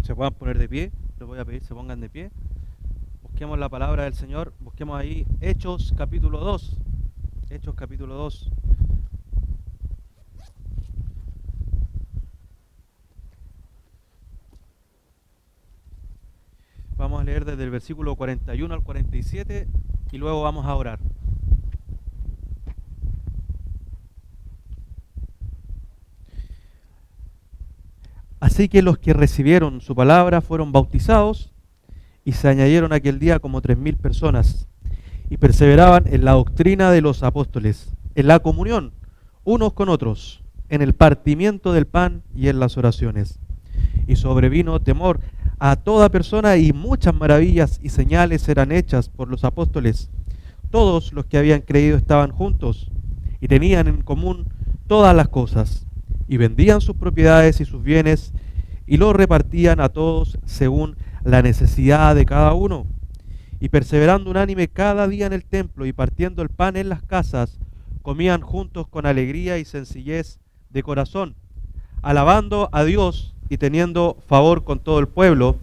Se puedan poner de pie, les voy a pedir se pongan de pie. Busquemos la palabra del Señor, busquemos ahí Hechos capítulo 2. Hechos capítulo 2. Vamos a leer desde el versículo 41 al 47 y luego vamos a orar. Así que los que recibieron su palabra fueron bautizados y se añadieron aquel día como 3000 personas y perseveraban en la doctrina de los apóstoles, en la comunión unos con otros, en el partimiento del pan y en las oraciones. Y sobrevino temor a toda persona y muchas maravillas y señales eran hechas por los apóstoles. Todos los que habían creído estaban juntos y tenían en común todas las cosas y vendían sus propiedades y sus bienes y los repartían a todos según la necesidad de cada uno. Y perseverando unánime cada día en el templo y partiendo el pan en las casas, comían juntos con alegría y sencillez de corazón, alabando a Dios y teniendo favor con todo el pueblo.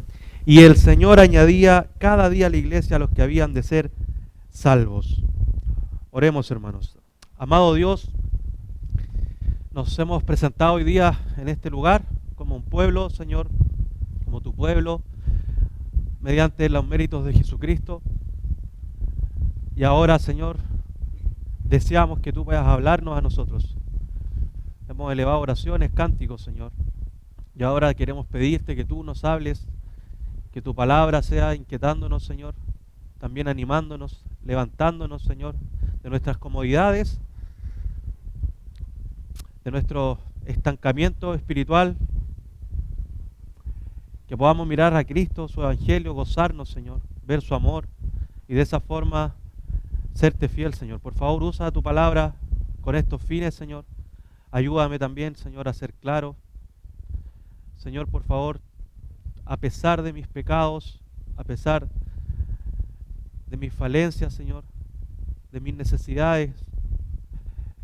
Y el Señor añadía cada día a la iglesia a los que habían de ser salvos. Oremos, hermanos. Amado Dios, nos hemos presentado hoy día en este lugar como un pueblo, Señor, como tu pueblo, mediante los méritos de Jesucristo. Y ahora, Señor, deseamos que tú puedas hablarnos a nosotros. Hemos elevado oraciones, cánticos, Señor. Y ahora queremos pedirte que tú nos hables, que tu palabra sea inquietándonos, Señor, también animándonos, levantándonos, Señor, de nuestras comodidades, de nuestro estancamiento espiritual, que podamos mirar a Cristo, su evangelio, gozarnos, Señor, ver su amor y de esa forma serte fiel, Señor. Por favor, usa tu palabra con estos fines, Señor. Ayúdame también, Señor, a ser claro. Señor, por favor, a pesar de mis pecados, a pesar de mis falencias, Señor, de mis necesidades,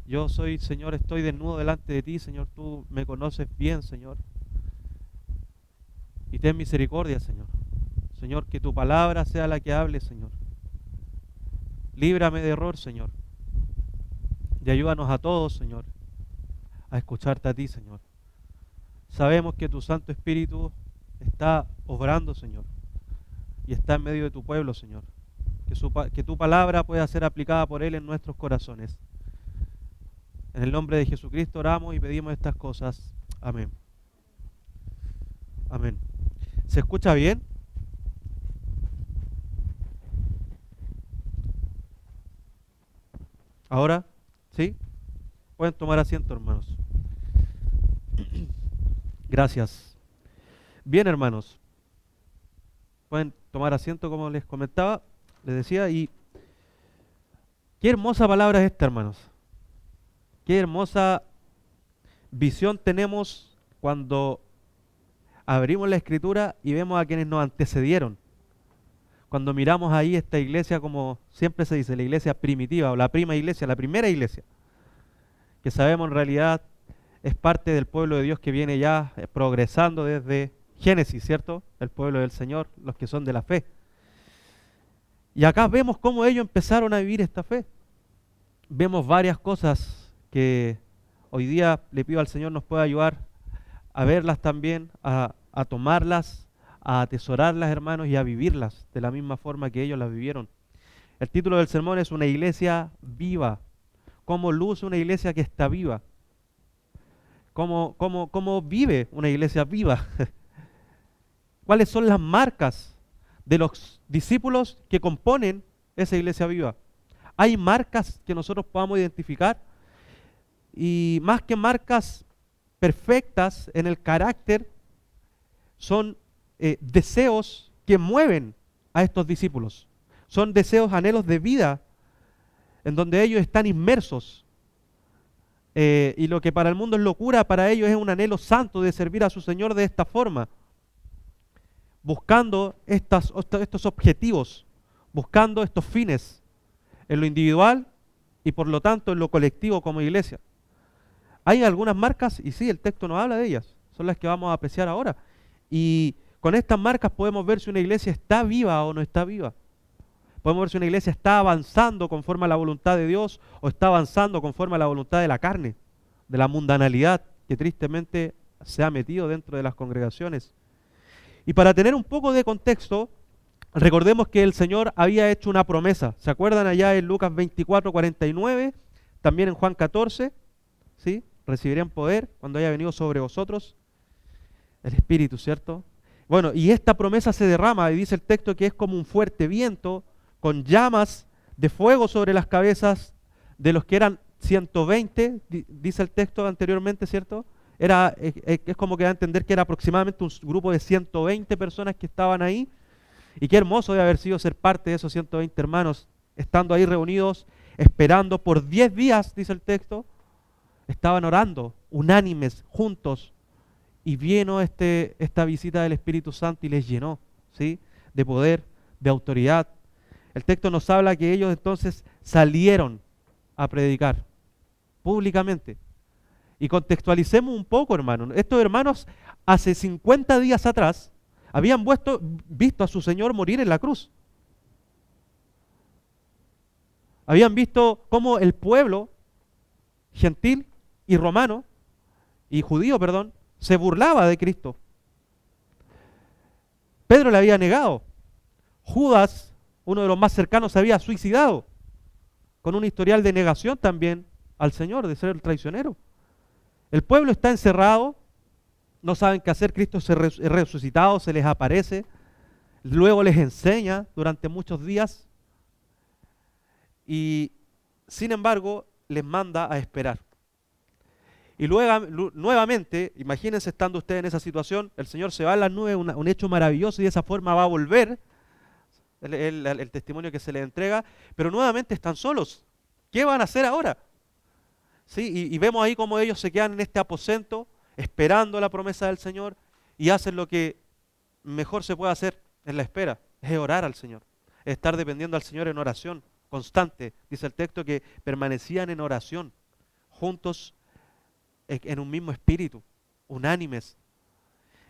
yo soy, Señor, estoy desnudo delante de ti, Señor. Tú me conoces bien, Señor. Y ten misericordia, Señor. Señor, que tu palabra sea la que hable, Señor. Líbrame de error, Señor. Y ayúdanos a todos, Señor, a escucharte a ti, Señor. Sabemos que tu Santo Espíritu está obrando, Señor, y está en medio de tu pueblo, Señor. Que tu palabra pueda ser aplicada por Él en nuestros corazones. En el nombre de Jesucristo oramos y pedimos estas cosas. Amén. Amén. ¿Se escucha bien? ¿Ahora? ¿Sí? Pueden tomar asiento, hermanos. Gracias. Bien, hermanos. Pueden tomar asiento, como les comentaba, les decía, y qué hermosa palabra es esta, hermanos. Qué hermosa visión tenemos cuando abrimos la Escritura y vemos a quienes nos antecedieron. Cuando miramos ahí esta iglesia, como siempre se dice, la iglesia primitiva o la primera iglesia, que sabemos en realidad es parte del pueblo de Dios que viene ya progresando desde Génesis, ¿cierto? El pueblo del Señor, los que son de la fe. Y acá vemos cómo ellos empezaron a vivir esta fe. Vemos varias cosas que hoy día le pido al Señor nos pueda ayudar a verlas también, a tomarlas, a atesorarlas, hermanos, y a vivirlas de la misma forma que ellos las vivieron. El título del sermón es Una iglesia viva. ¿Cómo luce una iglesia que está viva? ¿Cómo vive una iglesia viva? ¿Cuáles son las marcas de los discípulos que componen esa iglesia viva? ¿Hay marcas que nosotros podamos identificar? Y más que marcas perfectas en el carácter, son deseos que mueven a estos discípulos. Son deseos, anhelos de vida en donde ellos están inmersos. Y lo que para el mundo es locura, para ellos es un anhelo santo de servir a su Señor de esta forma, buscando estos objetivos, buscando estos fines, en lo individual y por lo tanto en lo colectivo como iglesia. Hay algunas marcas, y sí, el texto nos habla de ellas, son las que vamos a apreciar ahora. Y con estas marcas podemos ver si una iglesia está viva o no está viva. Podemos ver si una iglesia está avanzando conforme a la voluntad de Dios o está avanzando conforme a la voluntad de la carne, de la mundanalidad que tristemente se ha metido dentro de las congregaciones. Y para tener un poco de contexto, recordemos que el Señor había hecho una promesa. ¿Se acuerdan allá en Lucas 24:49? También en Juan 14, ¿sí? Recibirían poder cuando haya venido sobre vosotros el Espíritu, ¿cierto? Bueno, y esta promesa se derrama, y dice el texto que es como un fuerte viento, con llamas de fuego sobre las cabezas de los que eran 120, dice el texto anteriormente, ¿cierto? Es como que da a entender que era aproximadamente un grupo de 120 personas que estaban ahí, y qué hermoso debe haber sido ser parte de esos 120 hermanos, estando ahí reunidos, esperando por 10 días, dice el texto, estaban orando, unánimes, juntos, y vino esta visita del Espíritu Santo y les llenó, ¿sí? De poder, de autoridad. El texto nos habla que ellos entonces salieron a predicar públicamente. Y contextualicemos un poco, hermanos. Estos hermanos hace 50 días atrás habían visto a su Señor morir en la cruz. Habían visto cómo el pueblo gentil y romano, y judío, perdón, se burlaba de Cristo. Pedro le había negado. Judas, uno de los más cercanos, se había suicidado, con un historial de negación también al Señor, de ser el traicionero. El pueblo está encerrado, no saben qué hacer, Cristo es resucitado, se les aparece, luego les enseña durante muchos días, y sin embargo les manda a esperar. Y luego, nuevamente, imagínense estando ustedes en esa situación, el Señor se va a las nubes, un hecho maravilloso, y de esa forma va a volver el testimonio que se les entrega, pero nuevamente están solos. ¿Qué van a hacer ahora? ¿Sí? Y vemos ahí cómo ellos se quedan en este aposento, esperando la promesa del Señor, y hacen lo que mejor se puede hacer en la espera, es orar al Señor, es estar dependiendo al Señor en oración constante. Dice el texto que permanecían en oración, juntos en un mismo espíritu, unánimes,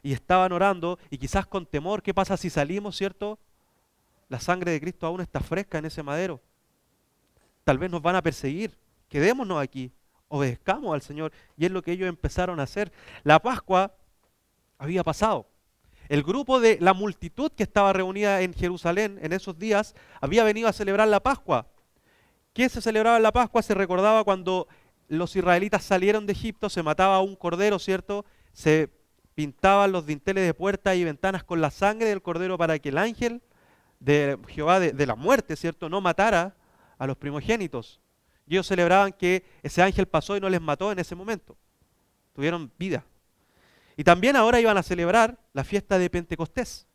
y estaban orando, y quizás con temor. ¿Qué pasa si salimos, cierto? La sangre de Cristo aún está fresca en ese madero, tal vez nos van a perseguir, quedémonos aquí, obedezcamos al Señor. Y es lo que ellos empezaron a hacer. La Pascua había pasado. El grupo de la multitud que estaba reunida en Jerusalén en esos días había venido a celebrar la Pascua. ¿Qué se celebraba en la Pascua? Se recordaba cuando los israelitas salieron de Egipto, se mataba a un cordero, ¿cierto? Se pintaban los dinteles de puertas y ventanas con la sangre del cordero para que el ángel de Jehová de la muerte, ¿cierto?, no matara a los primogénitos. Y ellos celebraban que ese ángel pasó y no les mató en ese momento. Tuvieron vida. Y también ahora iban a celebrar la fiesta de Pentecostés.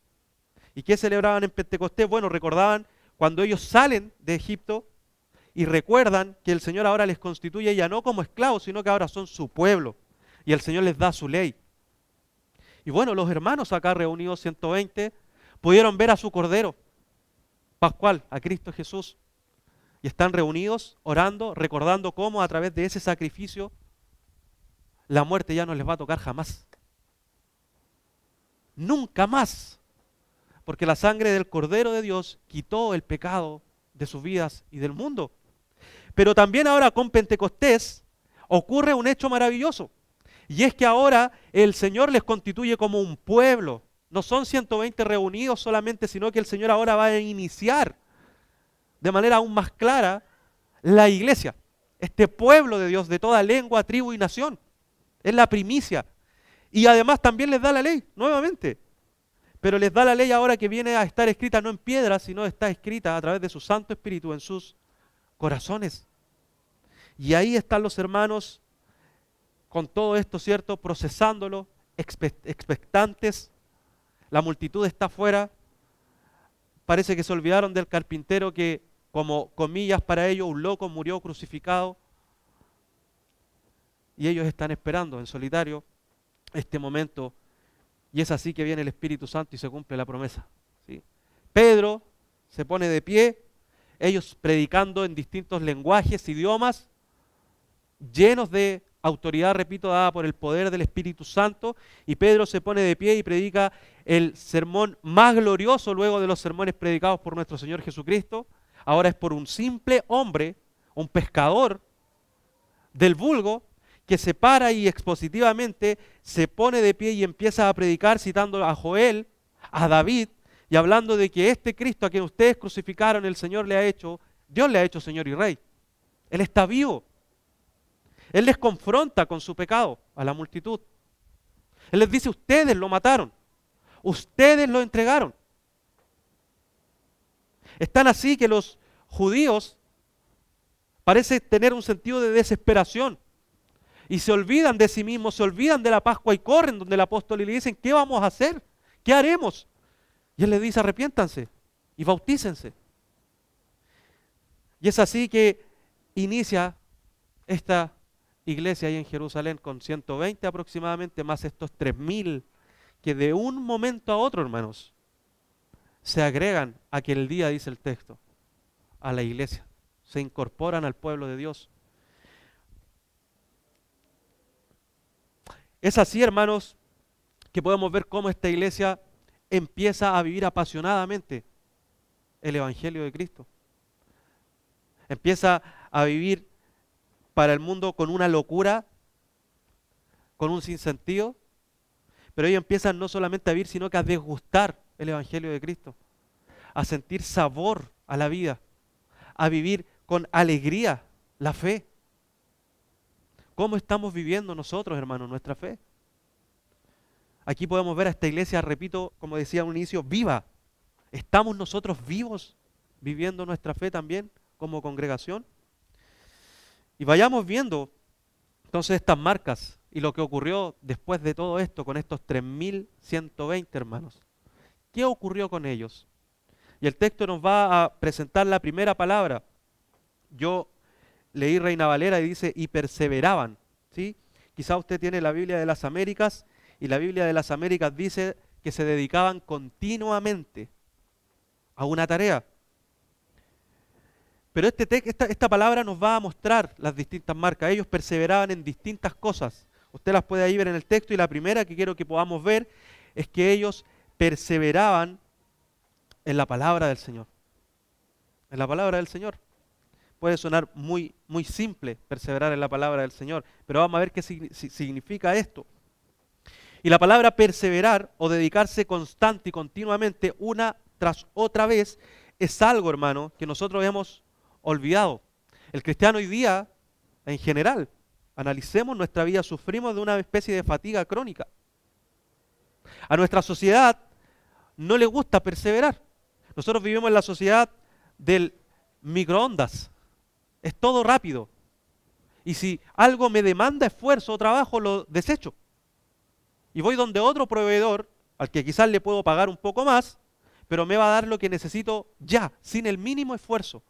¿Y qué celebraban en Pentecostés? Bueno, recordaban cuando ellos salen de Egipto y recuerdan que el Señor ahora les constituye ya no como esclavos, sino que ahora son su pueblo. Y el Señor les da su ley. Y bueno, los hermanos acá reunidos 120 pudieron ver a su Cordero Pascual, a Cristo Jesús. Y están reunidos, orando, recordando cómo a través de ese sacrificio la muerte ya no les va a tocar jamás. Nunca más. Porque la sangre del Cordero de Dios quitó el pecado de sus vidas y del mundo. Pero también ahora con Pentecostés ocurre un hecho maravilloso. Y es que ahora el Señor les constituye como un pueblo. No son 120 reunidos solamente, sino que el Señor ahora va a iniciar de manera aún más clara la iglesia. Este pueblo de Dios de toda lengua, tribu y nación. Es la primicia. Y además también les da la ley, nuevamente. Pero les da la ley ahora que viene a estar escrita no en piedra, sino está escrita a través de su Santo Espíritu en sus corazones. Y ahí están los hermanos con todo esto, ¿cierto? Procesándolo, expectantes. La multitud está afuera. Parece que se olvidaron del carpintero que, como comillas para ellos, un loco murió crucificado. Y ellos están esperando en solitario este momento. Y es así que viene el Espíritu Santo y se cumple la promesa, ¿sí? Pedro se pone de pie, ellos predicando en distintos lenguajes, idiomas, llenos de autoridad, repito, dada por el poder del Espíritu Santo, y Pedro se pone de pie y predica el sermón más glorioso luego de los sermones predicados por nuestro Señor Jesucristo. Ahora es por un simple hombre, un pescador del vulgo, que se para y expositivamente se pone de pie y empieza a predicar citando a Joel, a David, y hablando de que este Cristo a quien ustedes crucificaron, el Señor le ha hecho, Dios le ha hecho Señor y Rey. Él está vivo. Él les confronta con su pecado a la multitud. Él les dice, ustedes lo mataron, ustedes lo entregaron. Están así que los judíos parecen tener un sentido de desesperación y se olvidan de sí mismos, se olvidan de la Pascua y corren donde el apóstol y le dicen, ¿qué vamos a hacer? ¿Qué haremos? Y él les dice, arrepiéntanse y bautícense. Y es así que inicia esta iglesia ahí en Jerusalén con 120 aproximadamente, más estos 3000 que de un momento a otro, hermanos, se agregan aquel día, dice el texto, a la iglesia. Se incorporan al pueblo de Dios. Es así, hermanos, que podemos ver cómo esta iglesia empieza a vivir apasionadamente el Evangelio de Cristo. Empieza a vivir para el mundo con una locura, con un sinsentido, pero ellos empiezan no solamente a vivir, sino que a degustar el Evangelio de Cristo, a sentir sabor a la vida, a vivir con alegría la fe. ¿Cómo estamos viviendo nosotros, hermanos, nuestra fe? Aquí podemos ver a esta iglesia, repito, como decía al inicio, viva. ¿Estamos nosotros vivos viviendo nuestra fe también como congregación? Y vayamos viendo entonces estas marcas y lo que ocurrió después de todo esto con estos 3120 hermanos. ¿Qué ocurrió con ellos? Y el texto nos va a presentar la primera palabra. Yo leí Reina Valera y dice, y perseveraban, ¿sí? Quizá usted tiene la Biblia de las Américas, y la Biblia de las Américas dice que se dedicaban continuamente a una tarea. Pero esta palabra nos va a mostrar las distintas marcas. Ellos perseveraban en distintas cosas. Usted las puede ahí ver en el texto, y la primera que quiero que podamos ver es que ellos perseveraban en la palabra del Señor. En la palabra del Señor. Puede sonar muy simple perseverar en la palabra del Señor, pero vamos a ver qué significa esto. Y la palabra perseverar o dedicarse constante y continuamente una tras otra vez es algo, hermano, que nosotros hemos olvidado. El cristiano hoy día, en general, analicemos nuestra vida, sufrimos de una especie de fatiga crónica. A nuestra sociedad no le gusta perseverar. Nosotros vivimos en la sociedad del microondas. Es todo rápido. Y si algo me demanda esfuerzo o trabajo, lo desecho. Y voy donde otro proveedor, al que quizás le puedo pagar un poco más, pero me va a dar lo que necesito ya, sin el mínimo esfuerzo.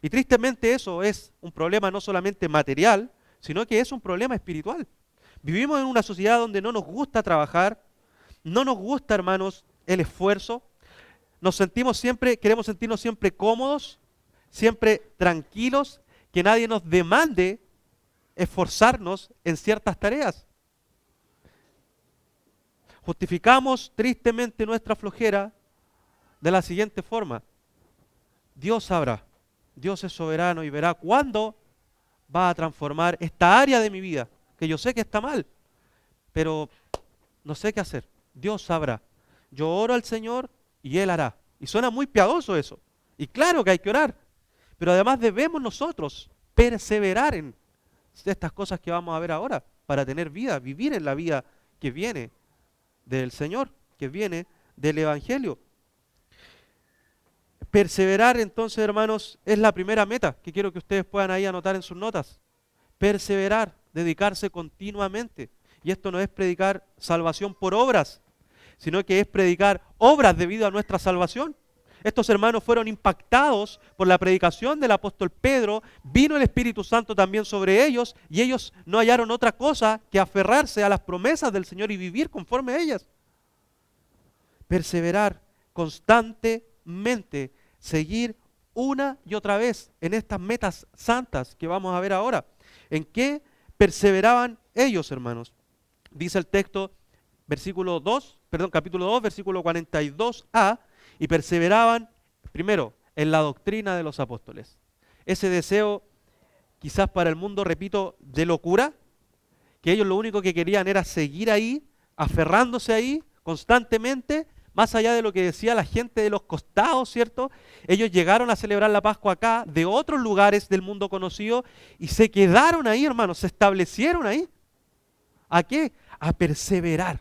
Y tristemente eso es un problema no solamente material, sino que es un problema espiritual. Vivimos en una sociedad donde no nos gusta trabajar, no nos gusta, hermanos, el esfuerzo. Queremos sentirnos siempre cómodos, siempre tranquilos, que nadie nos demande esforzarnos en ciertas tareas. Justificamos tristemente nuestra flojera de la siguiente forma: Dios sabrá, Dios es soberano y verá cuándo va a transformar esta área de mi vida, que yo sé que está mal, pero no sé qué hacer. Dios sabrá. Yo oro al Señor y Él hará. Y suena muy piadoso eso. Y claro que hay que orar, pero además debemos nosotros perseverar en estas cosas que vamos a ver ahora para tener vida, vivir en la vida que viene del Señor, que viene del Evangelio. Perseverar, entonces, hermanos, es la primera meta que quiero que ustedes puedan ahí anotar en sus notas. Perseverar, dedicarse continuamente. Y esto no es predicar salvación por obras, sino que es predicar obras debido a nuestra salvación. Estos hermanos fueron impactados por la predicación del apóstol Pedro, vino el Espíritu Santo también sobre ellos, y ellos no hallaron otra cosa que aferrarse a las promesas del Señor y vivir conforme a ellas. Perseverar constantemente, seguir una y otra vez en estas metas santas que vamos a ver ahora. ¿En qué perseveraban ellos, hermanos? Dice el texto, capítulo 2, versículo 42a, y perseveraban, primero, en la doctrina de los apóstoles. Ese deseo, quizás para el mundo, repito, de locura, que ellos lo único que querían era seguir ahí, aferrándose ahí constantemente, más allá de lo que decía la gente de los costados, ¿cierto? Ellos llegaron a celebrar la Pascua acá, de otros lugares del mundo conocido, y se quedaron ahí, hermanos, se establecieron ahí. ¿A qué? A perseverar,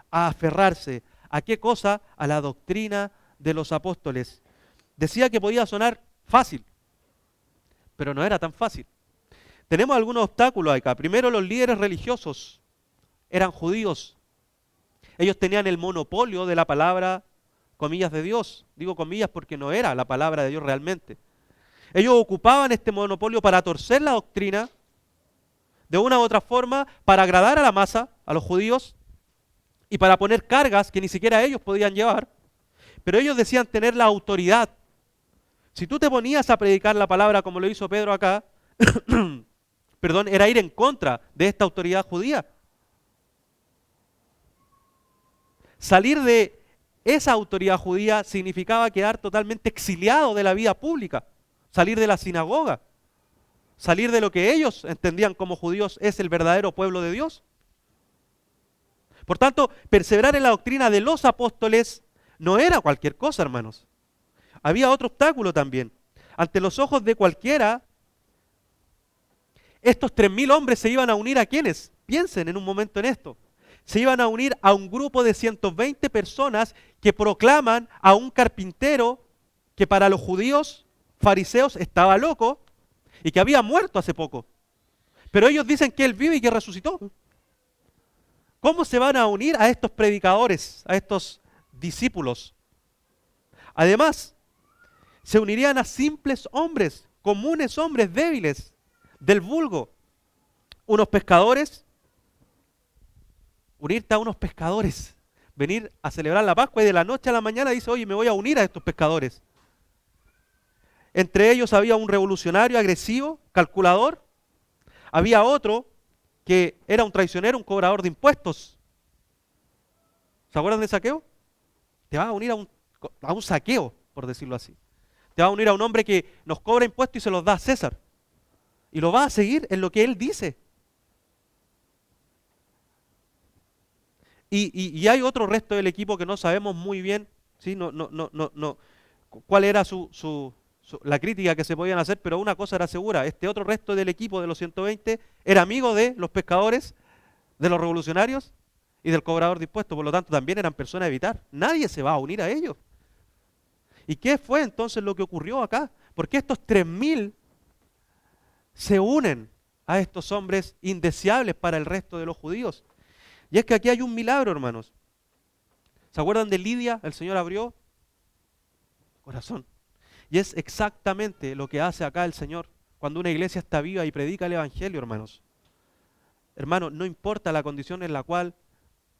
a aferrarse. ¿A qué cosa? A la doctrina de los apóstoles. Decía que podía sonar fácil, pero no era tan fácil. Tenemos algunos obstáculos acá. Primero, los líderes religiosos eran judíos. Ellos tenían el monopolio de la palabra, comillas, de Dios. Digo comillas porque no era la palabra de Dios realmente. Ellos ocupaban este monopolio para torcer la doctrina de una u otra forma, para agradar a la masa, a los judíos, y para poner cargas que ni siquiera ellos podían llevar. Pero ellos decían tener la autoridad. Si tú te ponías a predicar la palabra como lo hizo Pedro acá, perdón, era ir en contra de esta autoridad judía. Salir de esa autoridad judía significaba quedar totalmente exiliado de la vida pública, salir de la sinagoga, salir de lo que ellos entendían como judíos es el verdadero pueblo de Dios. Por tanto, perseverar en la doctrina de los apóstoles no era cualquier cosa, hermanos. Había otro obstáculo también. Ante los ojos de cualquiera, estos 3.000 hombres se iban a unir ¿a quiénes? Piensen en un momento en esto. Se iban a unir a un grupo de 120 personas que proclaman a un carpintero que para los judíos fariseos estaba loco y que había muerto hace poco. Pero ellos dicen que él vive y que resucitó. ¿Cómo se van a unir a estos predicadores, a estos discípulos? Además, se unirían a simples hombres, comunes hombres débiles, del vulgo. Unos pescadores, unirte a unos pescadores, venir a celebrar la Pascua y de la noche a la mañana dice, oye, me voy a unir a estos pescadores. Entre ellos había un revolucionario agresivo, calculador. Había otro que era un traicionero, un cobrador de impuestos. ¿Se acuerdan de Saqueo? Te vas a unir a un saqueo, por decirlo así. Te vas a unir a un hombre que nos cobra impuestos y se los da a César. Y lo vas a seguir en lo que él dice. Y hay otro resto del equipo que no sabemos muy bien, ¿sí? No, cuál era la crítica que se podían hacer, pero una cosa era segura, este otro resto del equipo de los 120 era amigo de los pescadores, de los revolucionarios y del cobrador de impuestos, por lo tanto también eran personas a evitar. Nadie se va a unir a ellos. ¿Y qué fue entonces lo que ocurrió acá? Porque estos 3.000 se unen a estos hombres indeseables para el resto de los judíos. Y es que aquí hay un milagro, hermanos. ¿Se acuerdan de Lidia? El Señor abrió corazón. Y es exactamente lo que hace acá el Señor cuando una iglesia está viva y predica el Evangelio, hermanos. Hermanos, no importa la condición en la cual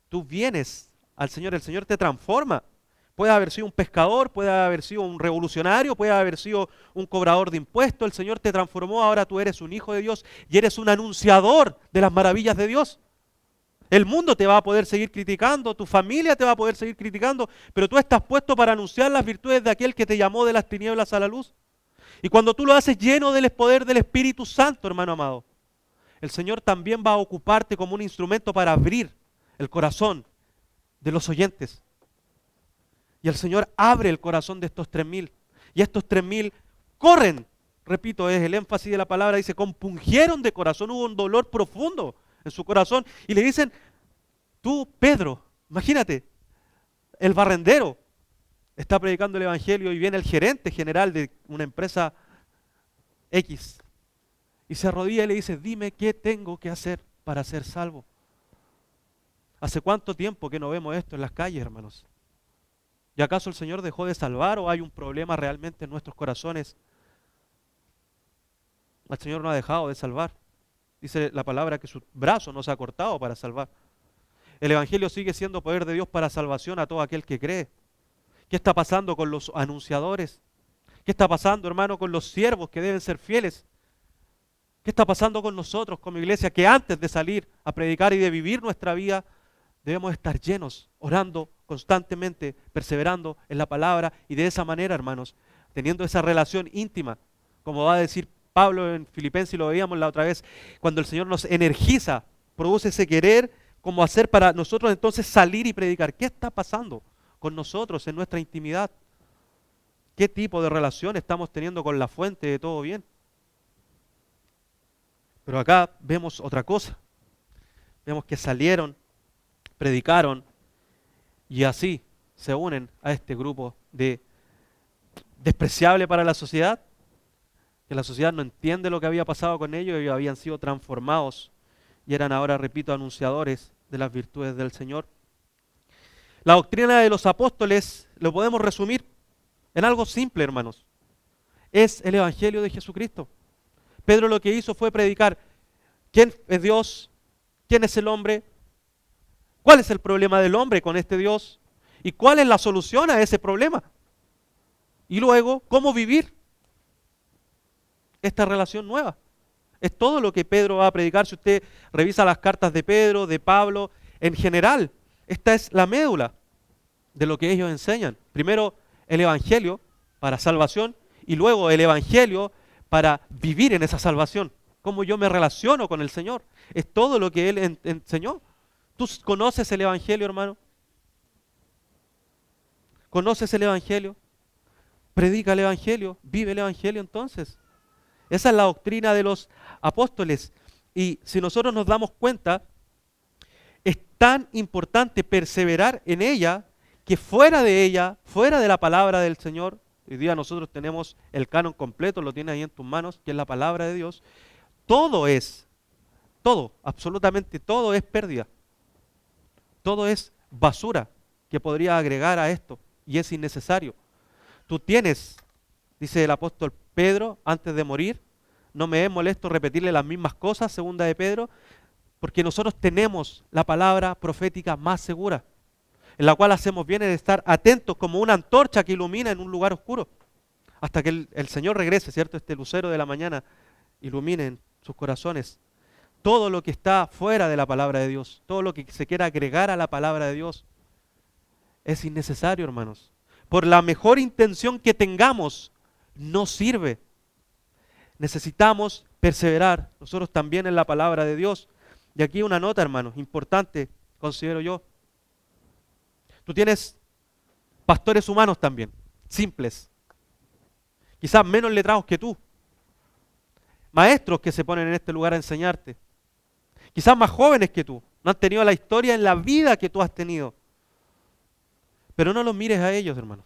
tú vienes al Señor, el Señor te transforma. Puede haber sido un pescador, puede haber sido un revolucionario, puede haber sido un cobrador de impuestos. El Señor te transformó, ahora tú eres un hijo de Dios y eres un anunciador de las maravillas de Dios. El mundo te va a poder seguir criticando, tu familia te va a poder seguir criticando, pero tú estás puesto para anunciar las virtudes de aquel que te llamó de las tinieblas a la luz. Y cuando tú lo haces lleno del poder del Espíritu Santo, hermano amado, el Señor también va a ocuparte como un instrumento para abrir el corazón de los oyentes. Y el Señor abre el corazón de estos 3.000. Y estos 3.000 corren, repito, es el énfasis de la palabra, dice, compungieron de corazón, hubo un dolor profundo en su corazón, y le dicen, tú, Pedro, imagínate, el barrendero está predicando el Evangelio y viene el gerente general de una empresa X, y se arrodilla y le dice, dime qué tengo que hacer para ser salvo. ¿Hace cuánto tiempo que no vemos esto en las calles, hermanos? ¿Y acaso el Señor dejó de salvar o hay un problema realmente en nuestros corazones? El Señor no ha dejado de salvar. Dice la palabra que su brazo no se ha cortado para salvar. El Evangelio sigue siendo poder de Dios para salvación a todo aquel que cree. ¿Qué está pasando con los anunciadores? ¿Qué está pasando, hermano, con los siervos que deben ser fieles? ¿Qué está pasando con nosotros como iglesia que antes de salir a predicar y de vivir nuestra vida debemos estar llenos, orando constantemente, perseverando en la palabra y de esa manera, hermanos, teniendo esa relación íntima, como va a decir Pablo en Filipenses y lo veíamos la otra vez, cuando el Señor nos energiza, produce ese querer, como hacer para nosotros entonces salir y predicar. ¿Qué está pasando con nosotros en nuestra intimidad? ¿Qué tipo de relación estamos teniendo con la fuente de todo bien? Pero acá vemos otra cosa. Vemos que salieron, predicaron y así se unen a este grupo despreciable para la sociedad, que la sociedad no entiende lo que había pasado con ellos, ellos habían sido transformados y eran ahora, repito, anunciadores de las virtudes del Señor. La doctrina de los apóstoles lo podemos resumir en algo simple, hermanos. Es el Evangelio de Jesucristo. Pedro lo que hizo fue predicar quién es Dios, quién es el hombre, cuál es el problema del hombre con este Dios y cuál es la solución a ese problema. Y luego, cómo vivir esta relación nueva. Es todo lo que Pedro va a predicar. Si usted revisa las cartas de Pedro, de Pablo, en general, esta es la médula de lo que ellos enseñan. Primero, el Evangelio para salvación y luego el Evangelio para vivir en esa salvación. Cómo yo me relaciono con el Señor. Es todo lo que Él enseñó. ¿Tú conoces el Evangelio, hermano? ¿Conoces el Evangelio? Predica el Evangelio, vive el Evangelio entonces. Esa es la doctrina de los apóstoles. Y si nosotros nos damos cuenta, es tan importante perseverar en ella que fuera de ella, fuera de la palabra del Señor, hoy día nosotros tenemos el canon completo, lo tienes ahí en tus manos, que es la palabra de Dios, todo, absolutamente todo es pérdida. Todo es basura que podría agregar a esto y es innecesario. Tú tienes, dice el apóstol Pedro antes de morir, no me es molesto repetirle las mismas cosas, segunda de Pedro, porque nosotros tenemos la palabra profética más segura, en la cual hacemos bien en estar atentos como una antorcha que ilumina en un lugar oscuro, hasta que el Señor regrese, ¿cierto? Este lucero de la mañana ilumine en sus corazones. Todo lo que está fuera de la palabra de Dios, todo lo que se quiera agregar a la palabra de Dios, es innecesario, hermanos. Por la mejor intención que tengamos, no sirve. Necesitamos perseverar nosotros también en la palabra de Dios. Y aquí una nota, hermanos, importante, considero yo. Tú tienes pastores humanos también, simples, quizás menos letrados que tú, maestros que se ponen en este lugar a enseñarte, quizás más jóvenes que tú, no han tenido la historia en la vida que tú has tenido. Pero no los mires a ellos, hermanos.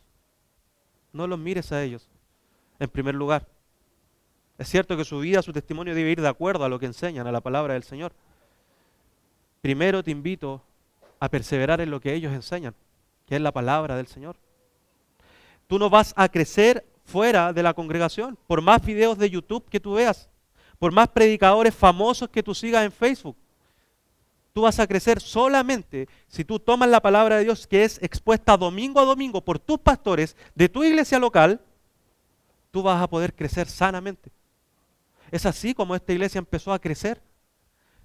No los mires a ellos, en primer lugar. Es cierto que su vida, su testimonio debe ir de acuerdo a lo que enseñan, a la palabra del Señor. Primero te invito a perseverar en lo que ellos enseñan, que es la palabra del Señor. Tú no vas a crecer fuera de la congregación, por más videos de YouTube que tú veas, por más predicadores famosos que tú sigas en Facebook. Tú vas a crecer solamente si tú tomas la palabra de Dios que es expuesta domingo a domingo por tus pastores de tu iglesia local, tú vas a poder crecer sanamente. Es así como esta iglesia empezó a crecer.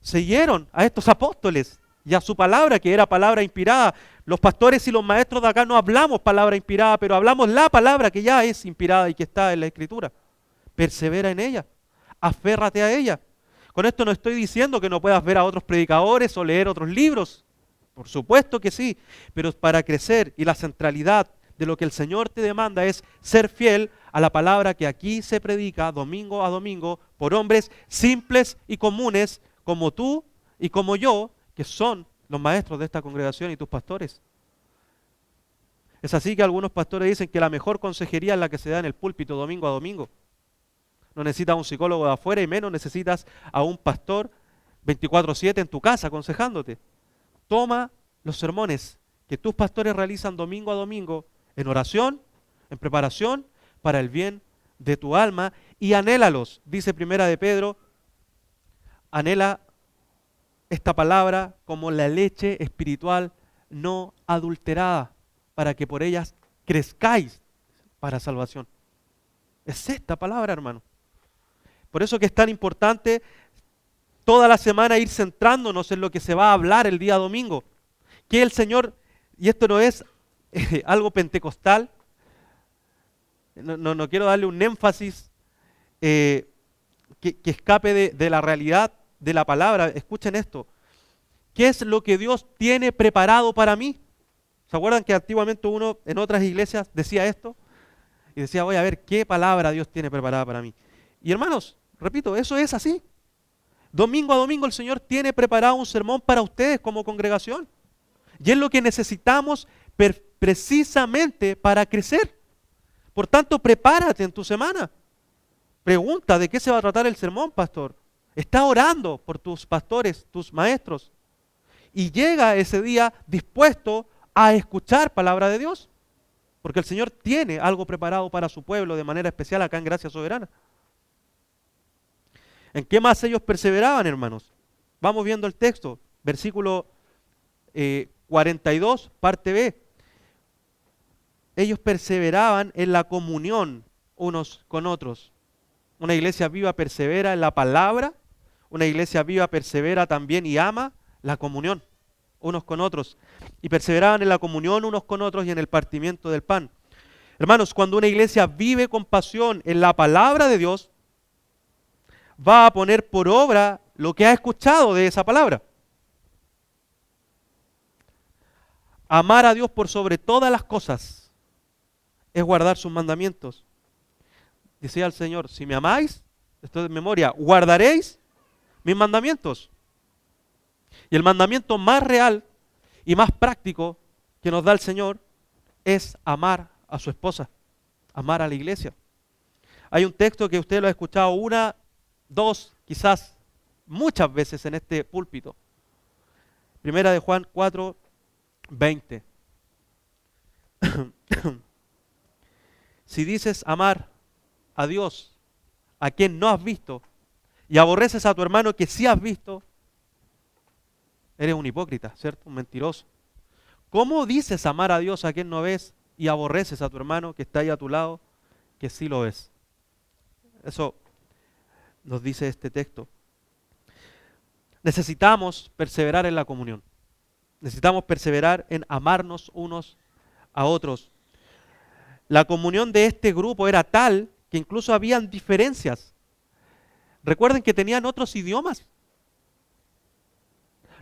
Siguieron a estos apóstoles y a su palabra, que era palabra inspirada. Los pastores y los maestros de acá no hablamos palabra inspirada, pero hablamos la palabra que ya es inspirada y que está en la Escritura. Persevera en ella, aférrate a ella. Con esto no estoy diciendo que no puedas ver a otros predicadores o leer otros libros. Por supuesto que sí, pero para crecer y la centralidad de lo que el Señor te demanda es ser fiel a la palabra que aquí se predica domingo a domingo por hombres simples y comunes como tú y como yo, que son los maestros de esta congregación y tus pastores. Es así que algunos pastores dicen que la mejor consejería es la que se da en el púlpito domingo a domingo. No necesitas a un psicólogo de afuera y menos necesitas a un pastor 24/7 en tu casa aconsejándote. Toma los sermones que tus pastores realizan domingo a domingo en oración, en preparación para el bien de tu alma y anhélalos. Dice Primera de Pedro, anhela esta palabra como la leche espiritual no adulterada, para que por ellas crezcáis para salvación. Es esta palabra, hermano. Por eso que es tan importante toda la semana ir centrándonos en lo que se va a hablar el día domingo. Que el Señor, y esto no es algo pentecostal, no quiero darle un énfasis que escape de la realidad de la palabra. Escuchen esto. ¿Qué es lo que Dios tiene preparado para mí? ¿Se acuerdan que antiguamente uno en otras iglesias decía esto? Y decía, voy a ver qué palabra Dios tiene preparada para mí. Y hermanos, repito, eso es así. Domingo a domingo el Señor tiene preparado un sermón para ustedes como congregación. Y es lo que necesitamos precisamente para crecer. Por tanto, prepárate en tu semana. Pregunta, ¿de qué se va a tratar el sermón, pastor? Está orando por tus pastores, tus maestros. Y llega ese día dispuesto a escuchar palabra de Dios. Porque el Señor tiene algo preparado para su pueblo de manera especial acá en Gracia Soberana. ¿En qué más ellos perseveraban, hermanos? Vamos viendo el texto, versículo 42, parte B. Ellos perseveraban en la comunión unos con otros. Una iglesia viva persevera en la palabra, una iglesia viva persevera también y ama la comunión unos con otros. Y perseveraban en la comunión unos con otros y en el partimiento del pan. Hermanos, cuando una iglesia vive con pasión en la palabra de Dios, va a poner por obra lo que ha escuchado de esa palabra. Amar a Dios por sobre todas las cosas es guardar sus mandamientos. Decía el Señor, si me amáis, esto es de memoria, guardaréis mis mandamientos. Y el mandamiento más real y más práctico que nos da el Señor es amar a su esposa, amar a la iglesia. Hay un texto que usted lo ha escuchado una, dos, quizás muchas veces en este púlpito. Primera de Juan 4, 20. Si dices amar a Dios, a quien no has visto, y aborreces a tu hermano que sí has visto, eres un hipócrita, ¿cierto? Un mentiroso. ¿Cómo dices amar a Dios a quien no ves y aborreces a tu hermano que está ahí a tu lado, que sí lo ves? Eso nos dice este texto. Necesitamos perseverar en la comunión. Necesitamos perseverar en amarnos unos a otros. La comunión de este grupo era tal que incluso habían diferencias. Recuerden que tenían otros idiomas.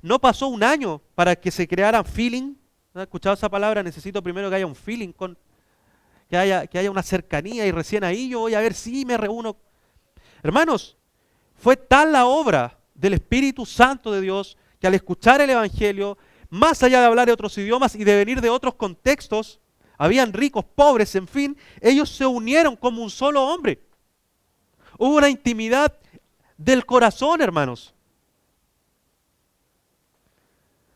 No pasó un año para que se crearan feeling. ¿No has escuchado esa palabra? Necesito primero que haya un feeling, que haya una cercanía y recién ahí yo voy a ver si me reúno. Hermanos, fue tal la obra del Espíritu Santo de Dios que al escuchar el Evangelio, más allá de hablar de otros idiomas y de venir de otros contextos, habían ricos, pobres, en fin, ellos se unieron como un solo hombre. Hubo una intimidad del corazón, hermanos.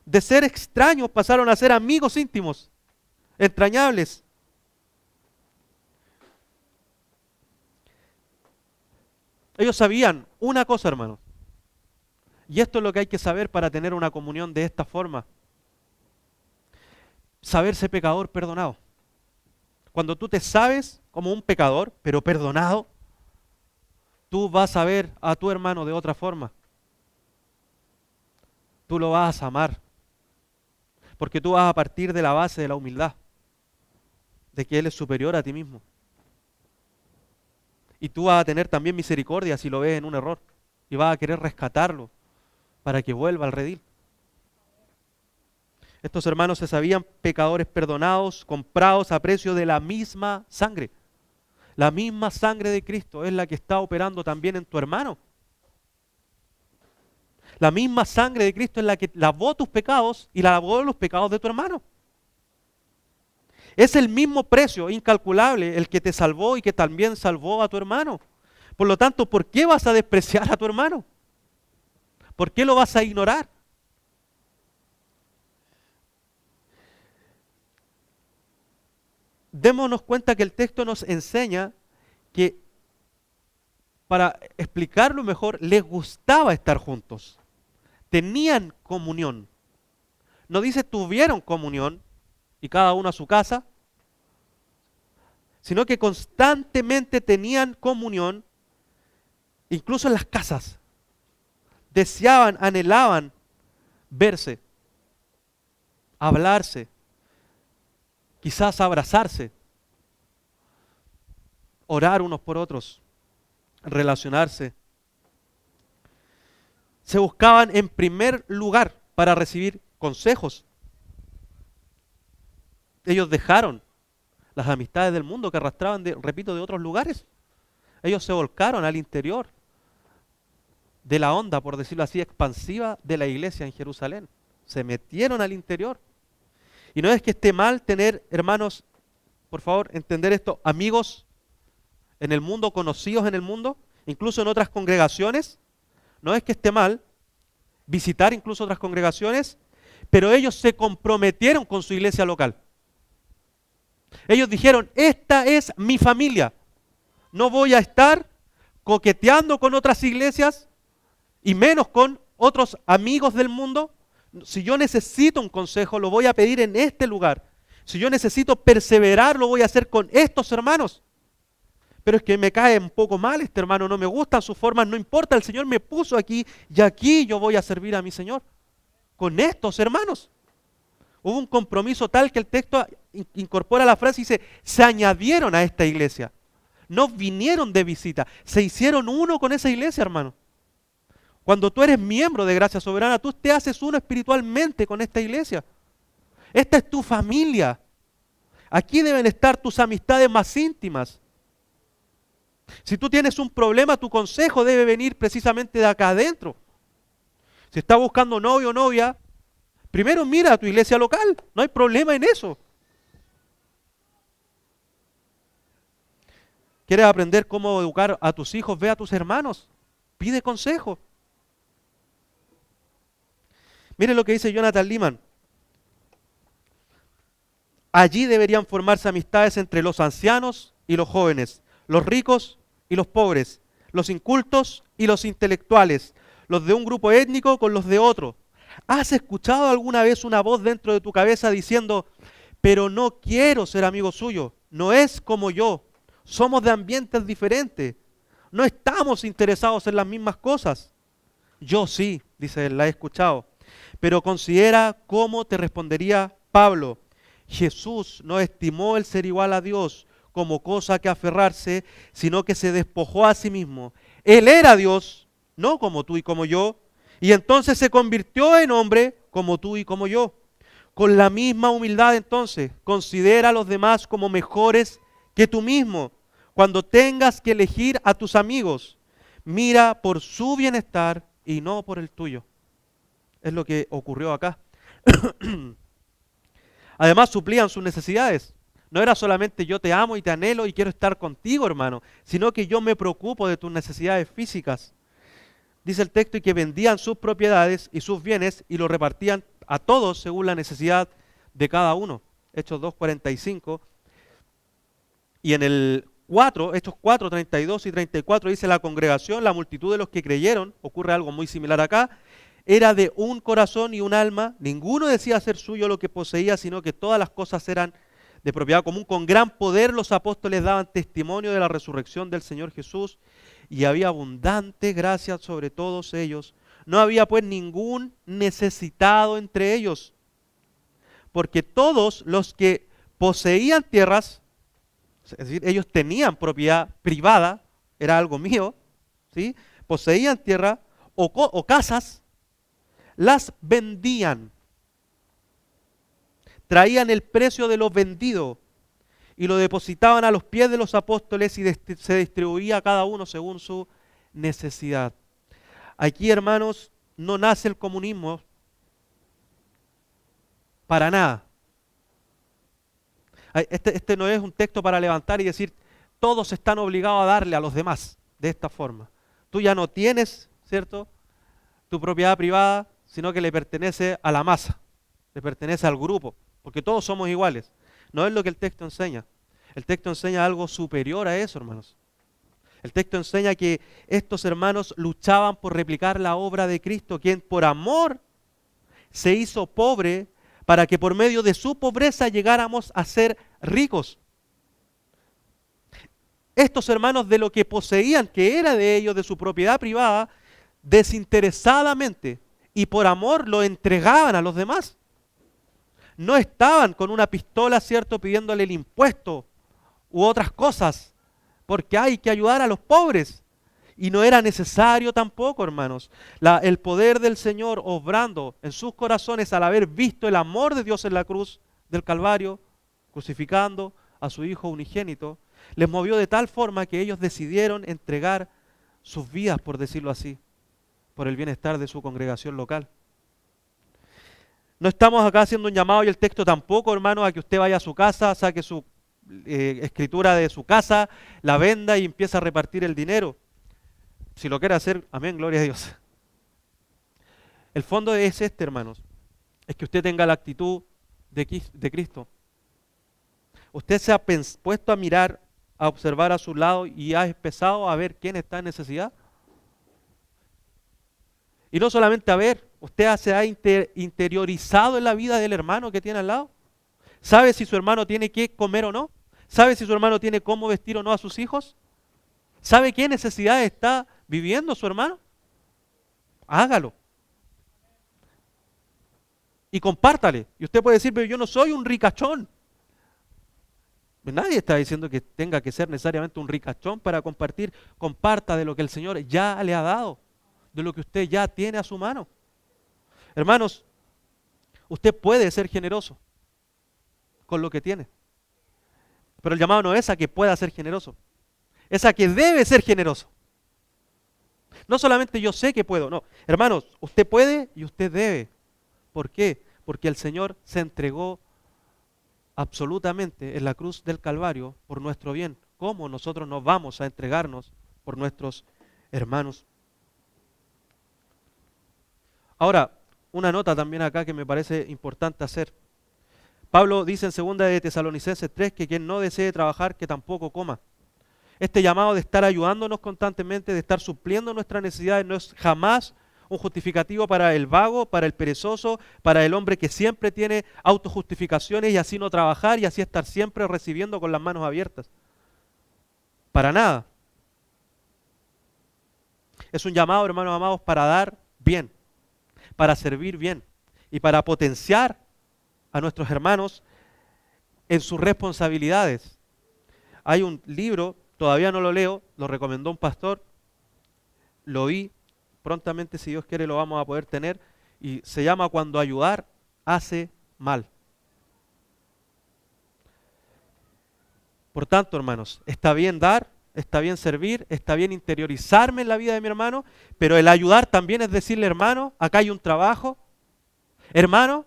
De ser extraños pasaron a ser amigos íntimos, entrañables. Ellos sabían una cosa, hermanos. Y esto es lo que hay que saber para tener una comunión de esta forma. Saberse pecador perdonado. Cuando tú te sabes como un pecador, pero perdonado, tú vas a ver a tu hermano de otra forma. Tú lo vas a amar. Porque tú vas a partir de la base de la humildad, de que Él es superior a ti mismo. Y tú vas a tener también misericordia si lo ves en un error. Y vas a querer rescatarlo para que vuelva al redil. Estos hermanos se sabían pecadores perdonados, comprados a precio de la misma sangre. La misma sangre de Cristo es la que está operando también en tu hermano. La misma sangre de Cristo es la que lavó tus pecados y lavó los pecados de tu hermano. Es el mismo precio incalculable el que te salvó y que también salvó a tu hermano. Por lo tanto, ¿por qué vas a despreciar a tu hermano? ¿Por qué lo vas a ignorar? Démonos cuenta que el texto nos enseña que, para explicarlo mejor, les gustaba estar juntos. Tenían comunión. No dice tuvieron comunión y cada uno a su casa, sino que constantemente tenían comunión, incluso en las casas. Deseaban, anhelaban verse, hablarse, quizás abrazarse, orar unos por otros, relacionarse. Se buscaban en primer lugar para recibir consejos. Ellos dejaron las amistades del mundo que arrastraban, repito, de otros lugares. Ellos se volcaron al interior de la onda, por decirlo así, expansiva de la iglesia en Jerusalén. Se metieron al interior. Y no es que esté mal tener, hermanos, por favor, entender esto, amigos en el mundo, conocidos en el mundo, incluso en otras congregaciones. No es que esté mal visitar incluso otras congregaciones, pero ellos se comprometieron con su iglesia local. Ellos dijeron, esta es mi familia. No voy a estar coqueteando con otras iglesias y menos con otros amigos del mundo. Si yo necesito un consejo, lo voy a pedir en este lugar. Si yo necesito perseverar, lo voy a hacer con estos hermanos. Pero es que me cae un poco mal este hermano, no me gustan sus formas, no importa, el Señor me puso aquí y aquí yo voy a servir a mi Señor. Con estos hermanos. Hubo un compromiso tal que el texto incorpora la frase y dice, se añadieron a esta iglesia. No vinieron de visita, se hicieron uno con esa iglesia, hermano. Cuando tú eres miembro de Gracia Soberana, tú te haces uno espiritualmente con esta iglesia. Esta es tu familia. Aquí deben estar tus amistades más íntimas. Si tú tienes un problema, tu consejo debe venir precisamente de acá adentro. Si estás buscando novio o novia, primero mira a tu iglesia local, no hay problema en eso. ¿Quieres aprender cómo educar a tus hijos? Ve a tus hermanos, pide consejo. Mire lo que dice Jonathan Leeman. Allí deberían formarse amistades entre los ancianos y los jóvenes, los ricos y los pobres, los incultos y los intelectuales, los de un grupo étnico con los de otro. ¿Has escuchado alguna vez una voz dentro de tu cabeza diciendo, pero no quiero ser amigo suyo, no es como yo, somos de ambientes diferentes, no estamos interesados en las mismas cosas? Yo sí, dice él, la he escuchado, pero considera cómo te respondería Pablo. Jesús no estimó el ser igual a Dios como cosa que aferrarse, sino que se despojó a sí mismo. Él era Dios, no como tú y como yo, y entonces se convirtió en hombre como tú y como yo. Con la misma humildad entonces, considera a los demás como mejores que tú mismo. Cuando tengas que elegir a tus amigos, mira por su bienestar y no por el tuyo. Es lo que ocurrió acá. Además suplían sus necesidades. No era solamente yo te amo y te anhelo y quiero estar contigo, hermano, sino que yo me preocupo de tus necesidades físicas. Dice el texto, y que vendían sus propiedades y sus bienes y lo repartían a todos según la necesidad de cada uno. Hechos 2:45. Y en el 4, Hechos 4, 32 y 34 dice, la congregación, la multitud de los que creyeron, ocurre algo muy similar acá, era de un corazón y un alma, ninguno decía ser suyo lo que poseía, sino que todas las cosas eran de propiedad común. Con gran poder los apóstoles daban testimonio de la resurrección del Señor Jesús y había abundante gracia sobre todos ellos. No había pues ningún necesitado entre ellos, porque todos los que poseían tierras, es decir, ellos tenían propiedad privada, era algo mío, ¿sí? Poseían tierra o casas, las vendían. Traían el precio de lo vendido y lo depositaban a los pies de los apóstoles y se distribuía a cada uno según su necesidad. Aquí, hermanos, no nace el comunismo para nada. Este no es un texto para levantar y decir, todos están obligados a darle a los demás de esta forma. Tú ya no tienes, ¿cierto?, tu propiedad privada, sino que le pertenece a la masa, le pertenece al grupo, porque todos somos iguales. No es lo que el texto enseña. El texto enseña algo superior a eso, hermanos. El texto enseña que estos hermanos luchaban por replicar la obra de Cristo, quien por amor se hizo pobre para que por medio de su pobreza llegáramos a ser ricos. estos hermanos de lo que poseían, que era de ellos, de su propiedad privada, desinteresadamente y por amor lo entregaban a los demás. No estaban con una pistola, ¿cierto?, pidiéndole el impuesto u otras cosas, porque hay que ayudar a los pobres. Y no era necesario tampoco, hermanos. El poder del Señor obrando en sus corazones al haber visto el amor de Dios en la cruz del Calvario, crucificando a su Hijo unigénito, les movió de tal forma que ellos decidieron entregar sus vidas, por decirlo así, por el bienestar de su congregación local. No estamos acá haciendo un llamado y el texto tampoco, hermano, a que usted vaya a su casa, saque su escritura de su casa, la venda y empiece a repartir el dinero. Si lo quiere hacer, amén, gloria a Dios. El fondo es este, hermanos, es que usted tenga la actitud de Cristo. Usted se ha puesto a mirar, a observar a su lado y ha empezado a ver quién está en necesidad. Y no solamente a ver, usted se ha interiorizado en la vida del hermano que tiene al lado. ¿Sabe si su hermano tiene qué comer o no? ¿Sabe si su hermano tiene cómo vestir o no a sus hijos? ¿Sabe qué necesidad está viviendo su hermano? Hágalo. Y compártale. Y usted puede decir, pero yo no soy un ricachón. Nadie está diciendo que tenga que ser necesariamente un ricachón para compartir. Comparta de lo que el Señor ya le ha dado, de lo que usted ya tiene a su mano. Hermanos, usted puede ser generoso con lo que tiene. Pero el llamado no es a que pueda ser generoso, es a que debe ser generoso. No solamente yo sé que puedo, no. Hermanos, usted puede y usted debe. ¿Por qué? Porque el Señor se entregó absolutamente en la cruz del Calvario por nuestro bien. ¿Cómo nosotros nos vamos a entregarnos por nuestros hermanos? Ahora, una nota también acá que me parece importante hacer. Pablo dice en 2 de Tesalonicenses 3 que quien no desee trabajar, que tampoco coma. Este llamado de estar ayudándonos constantemente, de estar supliendo nuestras necesidades, no es jamás un justificativo para el vago, para el perezoso, para el hombre que siempre tiene autojustificaciones y así no trabajar y así estar siempre recibiendo con las manos abiertas. Para nada. Es un llamado, hermanos amados, para dar bien, para servir bien y para potenciar a nuestros hermanos en sus responsabilidades. Hay un libro, todavía no lo leo, lo recomendó un pastor, lo vi, prontamente si Dios quiere lo vamos a poder tener, y se llama Cuando ayudar hace mal. Por tanto, hermanos, está bien dar, está bien servir, está bien interiorizarme en la vida de mi hermano, pero el ayudar también es decirle, hermano, acá hay un trabajo, hermano,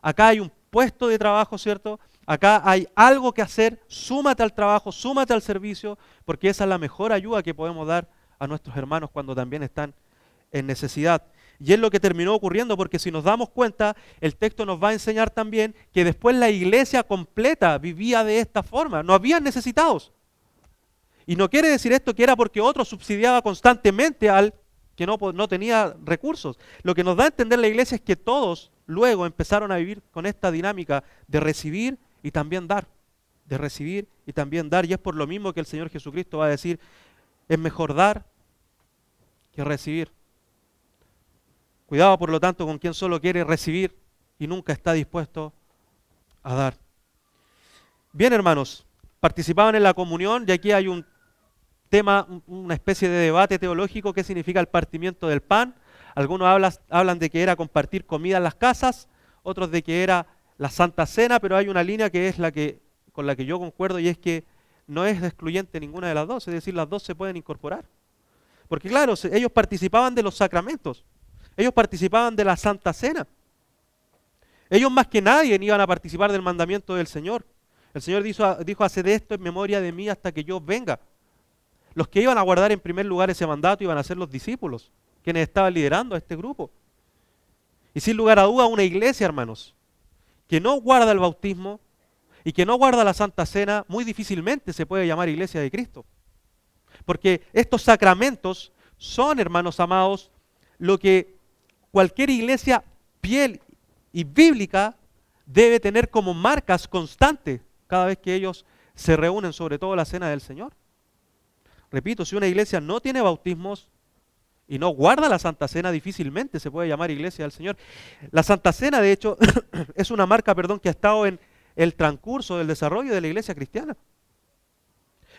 acá hay un puesto de trabajo, ¿cierto? Acá hay algo que hacer, súmate al trabajo, súmate al servicio, porque esa es la mejor ayuda que podemos dar a nuestros hermanos cuando también están en necesidad. Y es lo que terminó ocurriendo, porque si nos damos cuenta, el texto nos va a enseñar también que después la iglesia completa vivía de esta forma, no habían necesitados. Y no quiere decir esto que era porque otro subsidiaba constantemente al que no tenía recursos. Lo que nos da a entender la iglesia es que todos luego empezaron a vivir con esta dinámica de recibir y también dar, de recibir y también dar. Y es por lo mismo que el Señor Jesucristo va a decir, es mejor dar que recibir. Cuidado, por lo tanto, con quien solo quiere recibir y nunca está dispuesto a dar. Bien, hermanos, participaban en la comunión y aquí hay un tema, una especie de debate teológico, qué significa el partimiento del pan. Algunos hablan de que era compartir comida en las casas, otros de que era la Santa Cena, pero hay una línea que es con la que yo concuerdo y es que no es excluyente ninguna de las dos, es decir, las dos se pueden incorporar. Porque claro, ellos participaban de los sacramentos, ellos participaban de la Santa Cena. Ellos más que nadie iban a participar del mandamiento del Señor. El Señor dijo, haced esto en memoria de mí hasta que yo venga. Los que iban a guardar en primer lugar ese mandato iban a ser los discípulos, quienes estaban liderando a este grupo. Y sin lugar a duda una iglesia, hermanos, que no guarda el bautismo y que no guarda la Santa Cena, muy difícilmente se puede llamar iglesia de Cristo. Porque estos sacramentos son, hermanos amados, lo que cualquier iglesia fiel y bíblica debe tener como marcas constantes cada vez que ellos se reúnen, sobre todo la cena del Señor. repito, si una iglesia no tiene bautismos y no guarda la Santa Cena, difícilmente se puede llamar iglesia del Señor. La Santa Cena, de hecho, es una marca, que ha estado en el transcurso del desarrollo de la iglesia cristiana.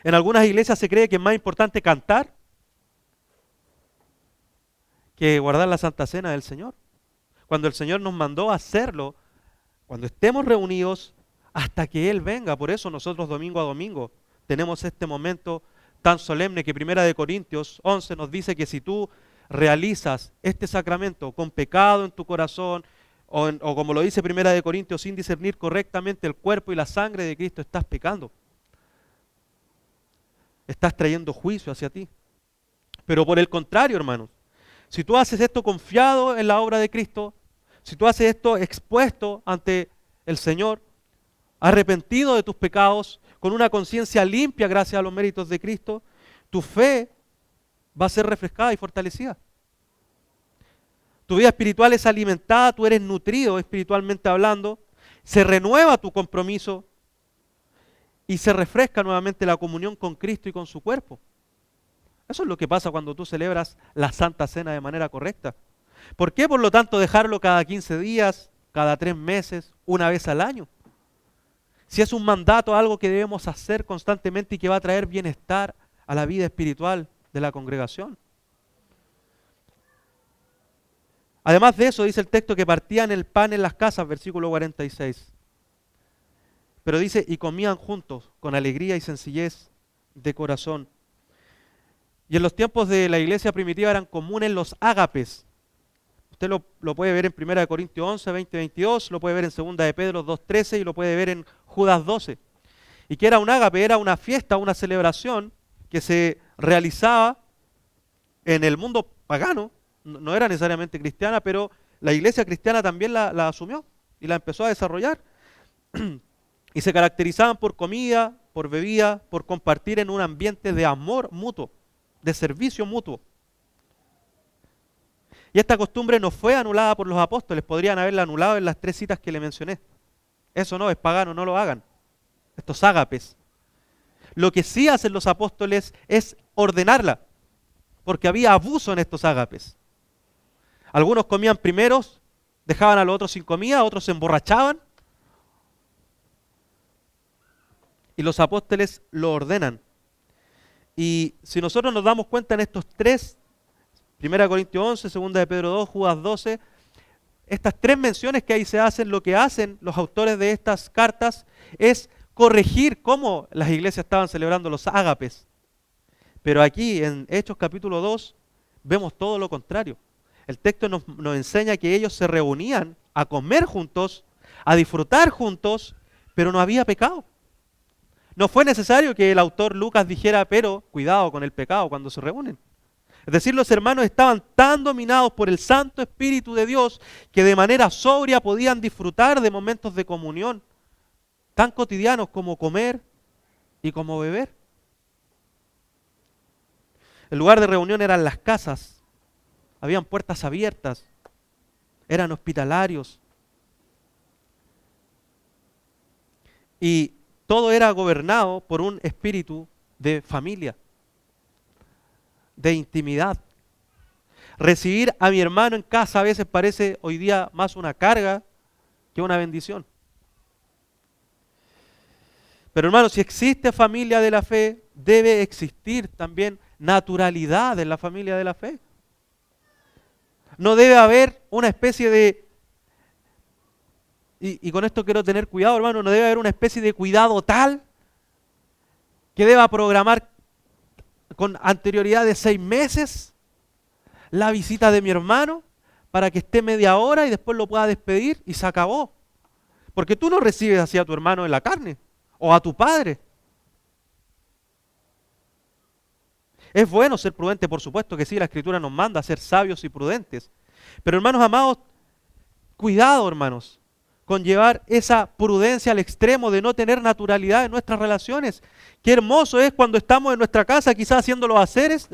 En algunas iglesias se cree que es más importante cantar que guardar la Santa Cena del Señor. Cuando el Señor nos mandó a hacerlo, cuando estemos reunidos, hasta que Él venga. Por eso nosotros domingo a domingo tenemos este momento tan solemne que 1 Corintios 11 nos dice que si tú realizas este sacramento con pecado en tu corazón, o como lo dice 1 Corintios, sin discernir correctamente el cuerpo y la sangre de Cristo, estás pecando. Estás trayendo juicio hacia ti. Pero por el contrario, hermanos, si tú haces esto confiado en la obra de Cristo, si tú haces esto expuesto ante el Señor, arrepentido de tus pecados, con una conciencia limpia gracias a los méritos de Cristo, tu fe va a ser refrescada y fortalecida. Tu vida espiritual es alimentada, tú eres nutrido espiritualmente hablando, se renueva tu compromiso y se refresca nuevamente la comunión con Cristo y con su cuerpo. Eso es lo que pasa cuando tú celebras la Santa Cena de manera correcta. ¿Por qué, por lo tanto, dejarlo cada 15 días, cada 3 meses, una vez al año? Si es un mandato, algo que debemos hacer constantemente y que va a traer bienestar a la vida espiritual de la congregación. Además de eso, dice el texto que partían el pan en las casas, versículo 46. Pero dice, y comían juntos, con alegría y sencillez de corazón. Y en los tiempos de la iglesia primitiva eran comunes los ágapes. Usted lo puede ver en 1 Corintios 11, 20, 22, lo puede ver en 2 de Pedro 2, 13 y lo puede ver en Judas 12. ¿Y qué era un ágape? Era una fiesta, una celebración que se realizaba en el mundo pagano. No era necesariamente cristiana, pero la iglesia cristiana también la asumió y la empezó a desarrollar. Y se caracterizaban por comida, por bebida, por compartir en un ambiente de amor mutuo, de servicio mutuo. Y esta costumbre no fue anulada por los apóstoles, podrían haberla anulado en las 3 citas que le mencioné. Eso no, es pagano, no lo hagan. Estos ágapes. Lo que sí hacen los apóstoles es ordenarla, porque había abuso en estos ágapes. Algunos comían primeros, dejaban a los otros sin comida, otros se emborrachaban. Y los apóstoles lo ordenan. Y si nosotros nos damos cuenta en estos 3, 1 Corintios 11, 2 de Pedro 2, Judas 12, estas 3 menciones que ahí se hacen, lo que hacen los autores de estas cartas es corregir cómo las iglesias estaban celebrando los ágapes. Pero aquí en Hechos capítulo 2 vemos todo lo contrario. El texto nos enseña que ellos se reunían a comer juntos, a disfrutar juntos, pero no había pecado. No fue necesario que el autor Lucas dijera, pero cuidado con el pecado cuando se reúnen. Es decir, los hermanos estaban tan dominados por el Santo Espíritu de Dios que de manera sobria podían disfrutar de momentos de comunión tan cotidianos como comer y como beber. El lugar de reunión eran las casas, habían puertas abiertas, eran hospitalarios. Y todo era gobernado por un espíritu de familia, de intimidad. Recibir a mi hermano en casa a veces parece hoy día más una carga que una bendición. Pero hermanos, si existe familia de la fe, debe existir también naturalidad en la familia de la fe. No debe haber una especie de, y con esto quiero tener cuidado, hermano, no debe haber una especie de cuidado tal que deba programar con anterioridad de 6 meses la visita de mi hermano para que esté media hora y después lo pueda despedir y se acabó. Porque tú no recibes así a tu hermano en la carne o a tu padre. Es bueno ser prudente, por supuesto que sí, la Escritura nos manda a ser sabios y prudentes. Pero hermanos amados, cuidado hermanos, con llevar esa prudencia al extremo de no tener naturalidad en nuestras relaciones. Qué hermoso es cuando estamos en nuestra casa, quizás haciendo los haceres,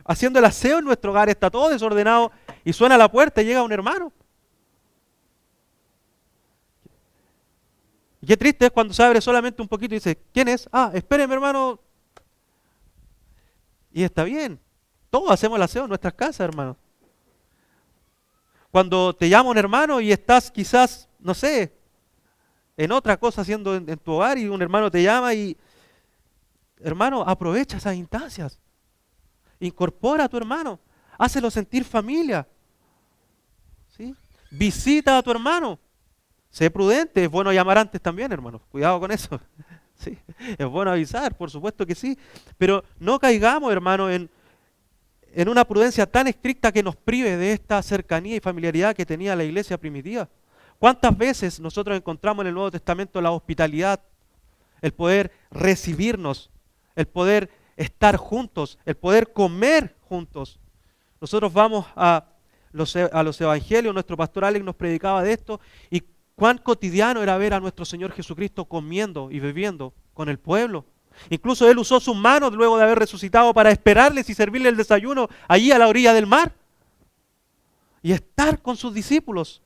haciendo el aseo en nuestro hogar, está todo desordenado y suena la puerta y llega un hermano. Y qué triste es cuando se abre solamente un poquito y dice, ¿quién es? Ah, espéreme hermano. Y está bien. Todos hacemos el aseo en nuestras casas, hermano. Cuando te llama un hermano y estás quizás, no sé, en otra cosa haciendo en tu hogar y un hermano te llama y, hermano, aprovecha esas instancias. Incorpora a tu hermano. Hácelo sentir familia. ¿Sí? Visita a tu hermano. Sé prudente. Es bueno llamar antes también, hermano. Cuidado con eso. ¿Sí? Es bueno avisar, por supuesto que sí. Pero no caigamos, hermano, en una prudencia tan estricta que nos prive de esta cercanía y familiaridad que tenía la iglesia primitiva. ¿Cuántas veces nosotros encontramos en el Nuevo Testamento la hospitalidad, el poder recibirnos, el poder estar juntos, el poder comer juntos? Nosotros vamos a los evangelios, nuestro pastor Alex nos predicaba de esto, y cuán cotidiano era ver a nuestro Señor Jesucristo comiendo y bebiendo con el pueblo. Incluso Él usó sus manos luego de haber resucitado para esperarles y servirles el desayuno allí a la orilla del mar. Y estar con sus discípulos.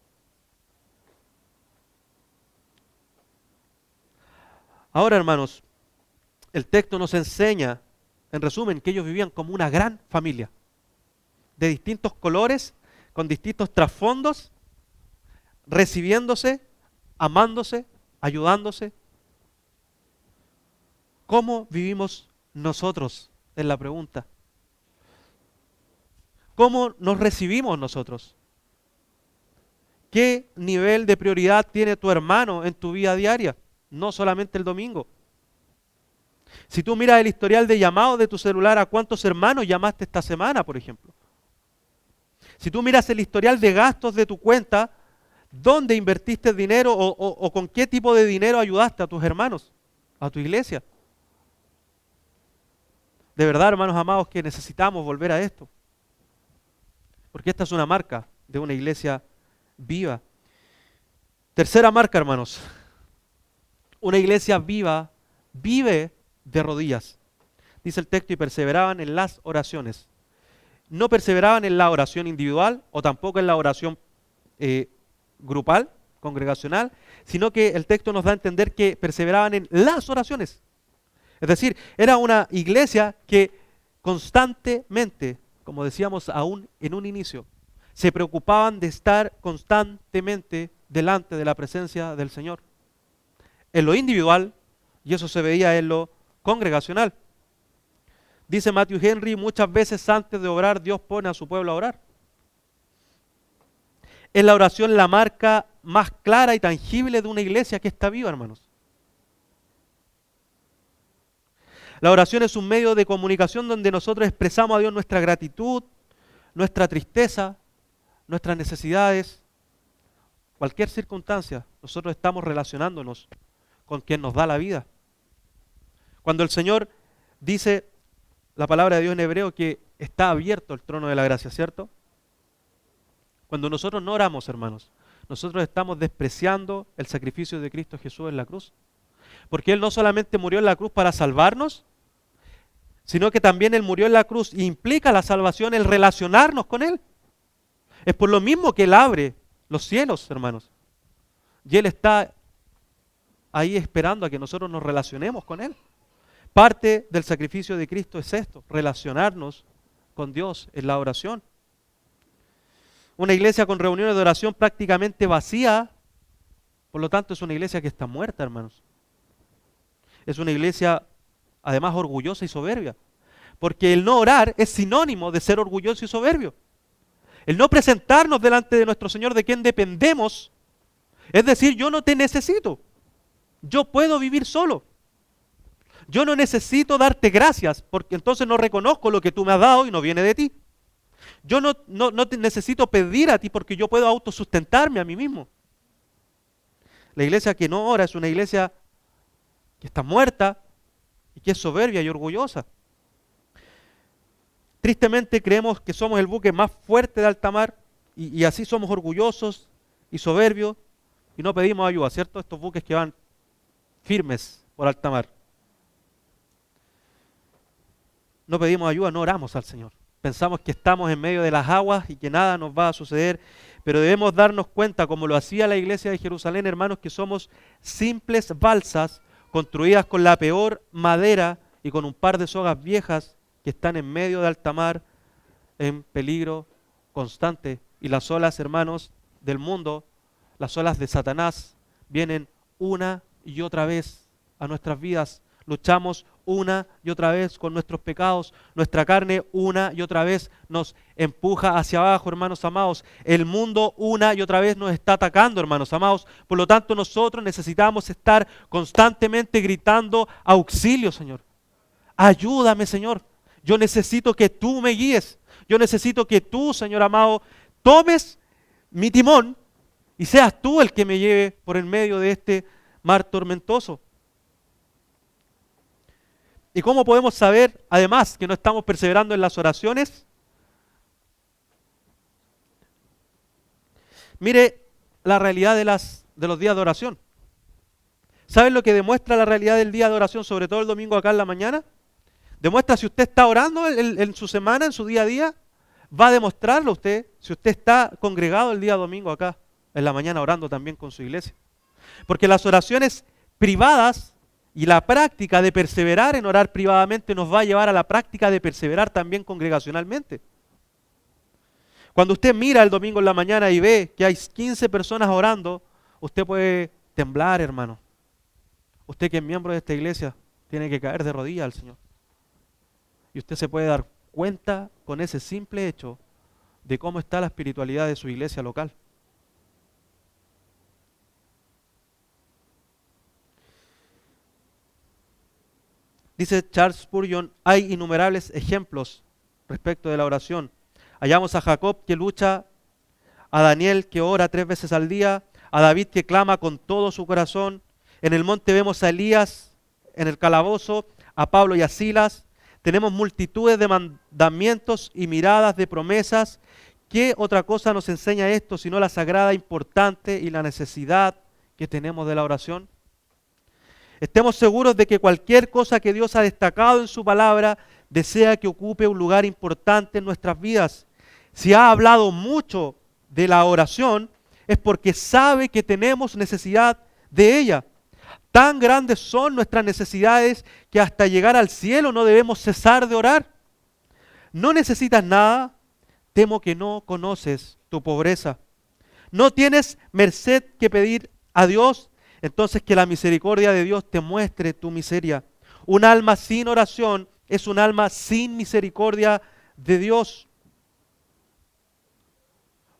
Ahora, hermanos, el texto nos enseña, en resumen, que ellos vivían como una gran familia. De distintos colores, con distintos trasfondos, recibiéndose, amándose, ayudándose. ¿Cómo vivimos nosotros? Es la pregunta. ¿Cómo nos recibimos nosotros? ¿Qué nivel de prioridad tiene tu hermano en tu vida diaria? No solamente el domingo. Si tú miras el historial de llamados de tu celular, ¿a cuántos hermanos llamaste esta semana, por ejemplo? Si tú miras el historial de gastos de tu cuenta, ¿dónde invertiste el dinero o con qué tipo de dinero ayudaste a tus hermanos, a tu iglesia? De verdad, hermanos amados, que necesitamos volver a esto. Porque esta es una marca de una iglesia viva. Tercera marca, hermanos. Una iglesia viva vive de rodillas. Dice el texto, y perseveraban en las oraciones. No perseveraban en la oración individual o tampoco en la oración grupal, congregacional, sino que el texto nos da a entender que perseveraban en las oraciones. Es decir, era una iglesia que constantemente, como decíamos aún en un inicio, se preocupaban de estar constantemente delante de la presencia del Señor. En lo individual, y eso se veía en lo congregacional. Dice Matthew Henry, muchas veces antes de orar, Dios pone a su pueblo a orar. Es la oración la marca más clara y tangible de una iglesia que está viva, hermanos. La oración es un medio de comunicación donde nosotros expresamos a Dios nuestra gratitud, nuestra tristeza, nuestras necesidades, cualquier circunstancia. Nosotros estamos relacionándonos con quien nos da la vida. Cuando el Señor dice la palabra de Dios en hebreo que está abierto el trono de la gracia, ¿cierto? Cuando nosotros no oramos, hermanos, nosotros estamos despreciando el sacrificio de Cristo Jesús en la cruz. Porque Él no solamente murió en la cruz para salvarnos, sino que también Él murió en la cruz y implica la salvación, el relacionarnos con Él. Es por lo mismo que Él abre los cielos, hermanos. Y Él está ahí esperando a que nosotros nos relacionemos con Él. Parte del sacrificio de Cristo es esto, relacionarnos con Dios en la oración. Una iglesia con reuniones de oración prácticamente vacía, por lo tanto es una iglesia que está muerta, hermanos. Es una iglesia además orgullosa y soberbia, porque el no orar es sinónimo de ser orgulloso y soberbio. El no presentarnos delante de nuestro Señor, de quien dependemos, es decir, yo no te necesito, yo puedo vivir solo. Yo no necesito darte gracias, porque entonces no reconozco lo que tú me has dado y no viene de ti. Yo no te necesito pedir a ti porque yo puedo autosustentarme a mí mismo. La iglesia que no ora es una iglesia que está muerta y que es soberbia y orgullosa. Tristemente creemos que somos el buque más fuerte de alta mar y así somos orgullosos y soberbios y no pedimos ayuda, ¿cierto? Estos buques que van firmes por alta mar. No pedimos ayuda, no oramos al Señor. Pensamos que estamos en medio de las aguas y que nada nos va a suceder, pero debemos darnos cuenta, como lo hacía la iglesia de Jerusalén, hermanos, que somos simples balsas construidas con la peor madera y con un par de sogas viejas que están en medio de alta mar, en peligro constante. Y las olas, hermanos, del mundo, las olas de Satanás, vienen una y otra vez a nuestras vidas. Luchamos una y otra vez con nuestros pecados. Nuestra carne una y otra vez nos empuja hacia abajo, hermanos amados. El mundo una y otra vez nos está atacando, hermanos amados. Por lo tanto, nosotros necesitamos estar constantemente gritando auxilio, Señor. Ayúdame, Señor. Yo necesito que tú me guíes. Yo necesito que tú, Señor amado, tomes mi timón y seas tú el que me lleve por el medio de este mar tormentoso. ¿Y cómo podemos saber, además, que no estamos perseverando en las oraciones? Mire la realidad de los días de oración. ¿Saben lo que demuestra la realidad del día de oración, sobre todo el domingo acá en la mañana? Demuestra si usted está orando en su semana, en su día a día. Va a demostrarlo usted si usted está congregado el día domingo acá en la mañana orando también con su iglesia. Porque las oraciones privadas y la práctica de perseverar en orar privadamente nos va a llevar a la práctica de perseverar también congregacionalmente. Cuando usted mira el domingo en la mañana y ve que hay 15 personas orando, usted puede temblar, hermano. Usted que es miembro de esta iglesia tiene que caer de rodillas al Señor. Y usted se puede dar cuenta con ese simple hecho de cómo está la espiritualidad de su iglesia local. Dice Charles Spurgeon, hay innumerables ejemplos respecto de la oración. Hallamos a Jacob que lucha, a Daniel que ora 3 veces al día, a David que clama con todo su corazón. En el monte vemos a Elías en el calabozo, a Pablo y a Silas. Tenemos multitudes de mandamientos y miradas de promesas. ¿Qué otra cosa nos enseña esto sino la sagrada importante y la necesidad que tenemos de la oración? Estemos seguros de que cualquier cosa que Dios ha destacado en su palabra desea que ocupe un lugar importante en nuestras vidas. Si ha hablado mucho de la oración, es porque sabe que tenemos necesidad de ella. Tan grandes son nuestras necesidades que hasta llegar al cielo no debemos cesar de orar. ¿No necesitas nada? Temo que no conoces tu pobreza. ¿No tienes merced que pedir a Dios? Entonces que la misericordia de Dios te muestre tu miseria. Un alma sin oración es un alma sin misericordia de Dios.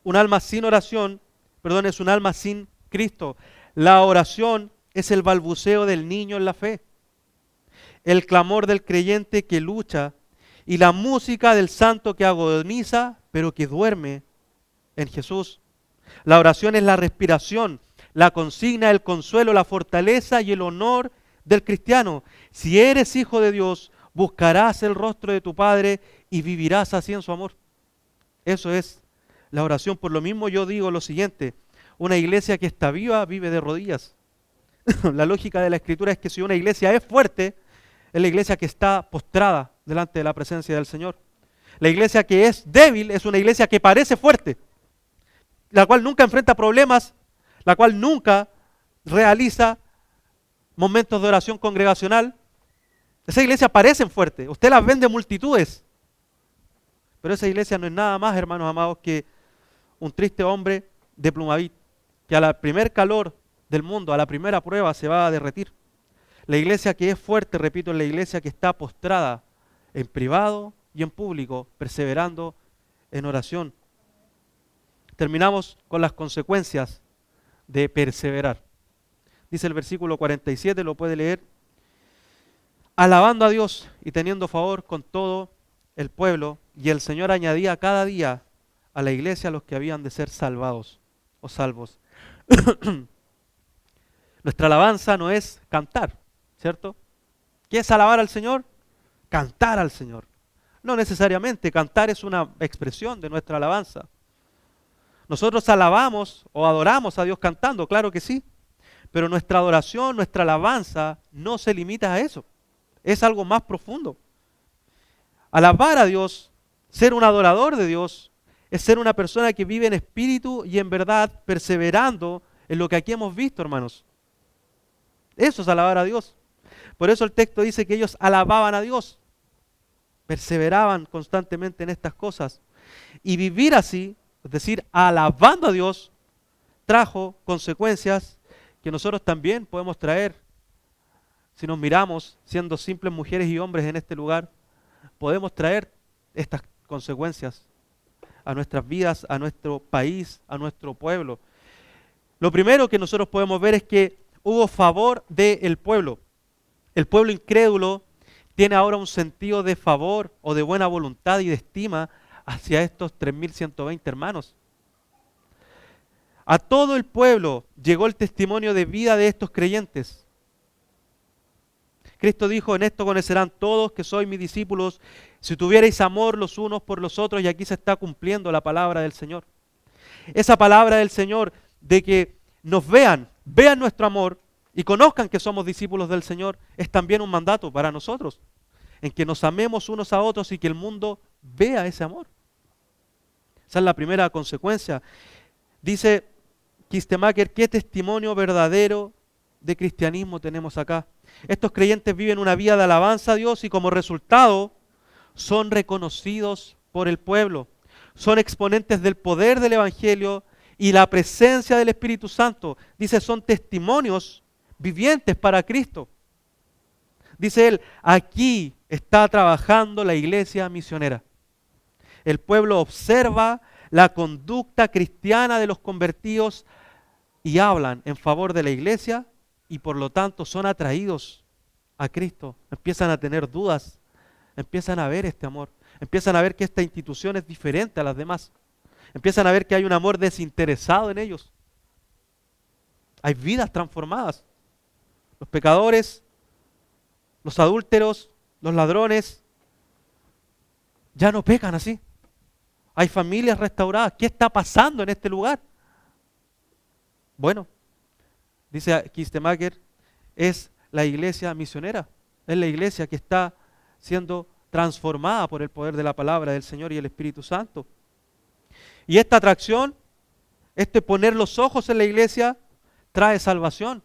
Un alma sin oración, es un alma sin Cristo. La oración es el balbuceo del niño en la fe, el clamor del creyente que lucha y la música del santo que agoniza, pero que duerme en Jesús. La oración es la respiración, la consigna, el consuelo, la fortaleza y el honor del cristiano. Si eres hijo de Dios, buscarás el rostro de tu Padre y vivirás así en su amor. Eso es la oración. Por lo mismo yo digo lo siguiente, una iglesia que está viva vive de rodillas. La lógica de la Escritura es que si una iglesia es fuerte, es la iglesia que está postrada delante de la presencia del Señor. La iglesia que es débil es una iglesia que parece fuerte, la cual nunca enfrenta problemas, la cual nunca realiza momentos de oración congregacional. Esa iglesia parecen fuerte, usted las ven de multitudes, pero esa iglesia no es nada más, hermanos amados, que un triste hombre de Plumavit, que a la primer calor del mundo, a la primera prueba se va a derretir. La iglesia que es fuerte, repito, es la iglesia que está postrada en privado y en público, perseverando en oración. Terminamos con las consecuencias de perseverar. Dice el versículo 47, lo puede leer. Alabando a Dios y teniendo favor con todo el pueblo, y el Señor añadía cada día a la iglesia a los que habían de ser salvados o salvos. Nuestra alabanza no es cantar, ¿cierto? ¿Qué es alabar al Señor? Cantar al Señor. No necesariamente, cantar es una expresión de nuestra alabanza. Nosotros alabamos o adoramos a Dios cantando, claro que sí, pero nuestra adoración, nuestra alabanza no se limita a eso, es algo más profundo. Alabar a Dios, ser un adorador de Dios, es ser una persona que vive en espíritu y en verdad, perseverando en lo que aquí hemos visto, hermanos. Eso es alabar a Dios. Por eso el texto dice que ellos alababan a Dios. perseveraban constantemente en estas cosas. Y vivir así, es decir, alabando a Dios, trajo consecuencias que nosotros también podemos traer. Si nos miramos siendo simples mujeres y hombres en este lugar, podemos traer estas consecuencias a nuestras vidas, a nuestro país, a nuestro pueblo. Lo primero que nosotros podemos ver es que hubo favor del pueblo. El pueblo incrédulo tiene ahora un sentido de favor o de buena voluntad y de estima hacia estos 3.120 hermanos. A todo el pueblo llegó el testimonio de vida de estos creyentes. Cristo dijo, en esto conocerán todos que sois mis discípulos, si tuvierais amor los unos por los otros, y aquí se está cumpliendo la palabra del Señor. Esa palabra del Señor de que nos vean nuestro amor y conozcan que somos discípulos del Señor, es también un mandato para nosotros, en que nos amemos unos a otros y que el mundo vea ese amor. Esa es la primera consecuencia. Dice Kistemaker, ¿qué testimonio verdadero de cristianismo tenemos acá? Estos creyentes viven una vida de alabanza a Dios y como resultado son reconocidos por el pueblo. Son exponentes del poder del Evangelio y la presencia del Espíritu Santo. Dice, son testimonios vivientes para Cristo. Dice él, aquí está trabajando la iglesia misionera. El pueblo observa la conducta cristiana de los convertidos y hablan en favor de la iglesia y por lo tanto son atraídos a Cristo. Empiezan a tener dudas, empiezan a ver este amor, empiezan a ver que esta institución es diferente a las demás. Empiezan a ver que hay un amor desinteresado en ellos. Hay vidas transformadas. Los pecadores, los adúlteros, los ladrones, ya no pecan así. Hay familias restauradas. ¿Qué está pasando en este lugar? Bueno, dice Kistemaker, es la iglesia misionera. Es la iglesia que está siendo transformada por el poder de la palabra del Señor y el Espíritu Santo. Y esta atracción, este poner los ojos en la iglesia, trae salvación,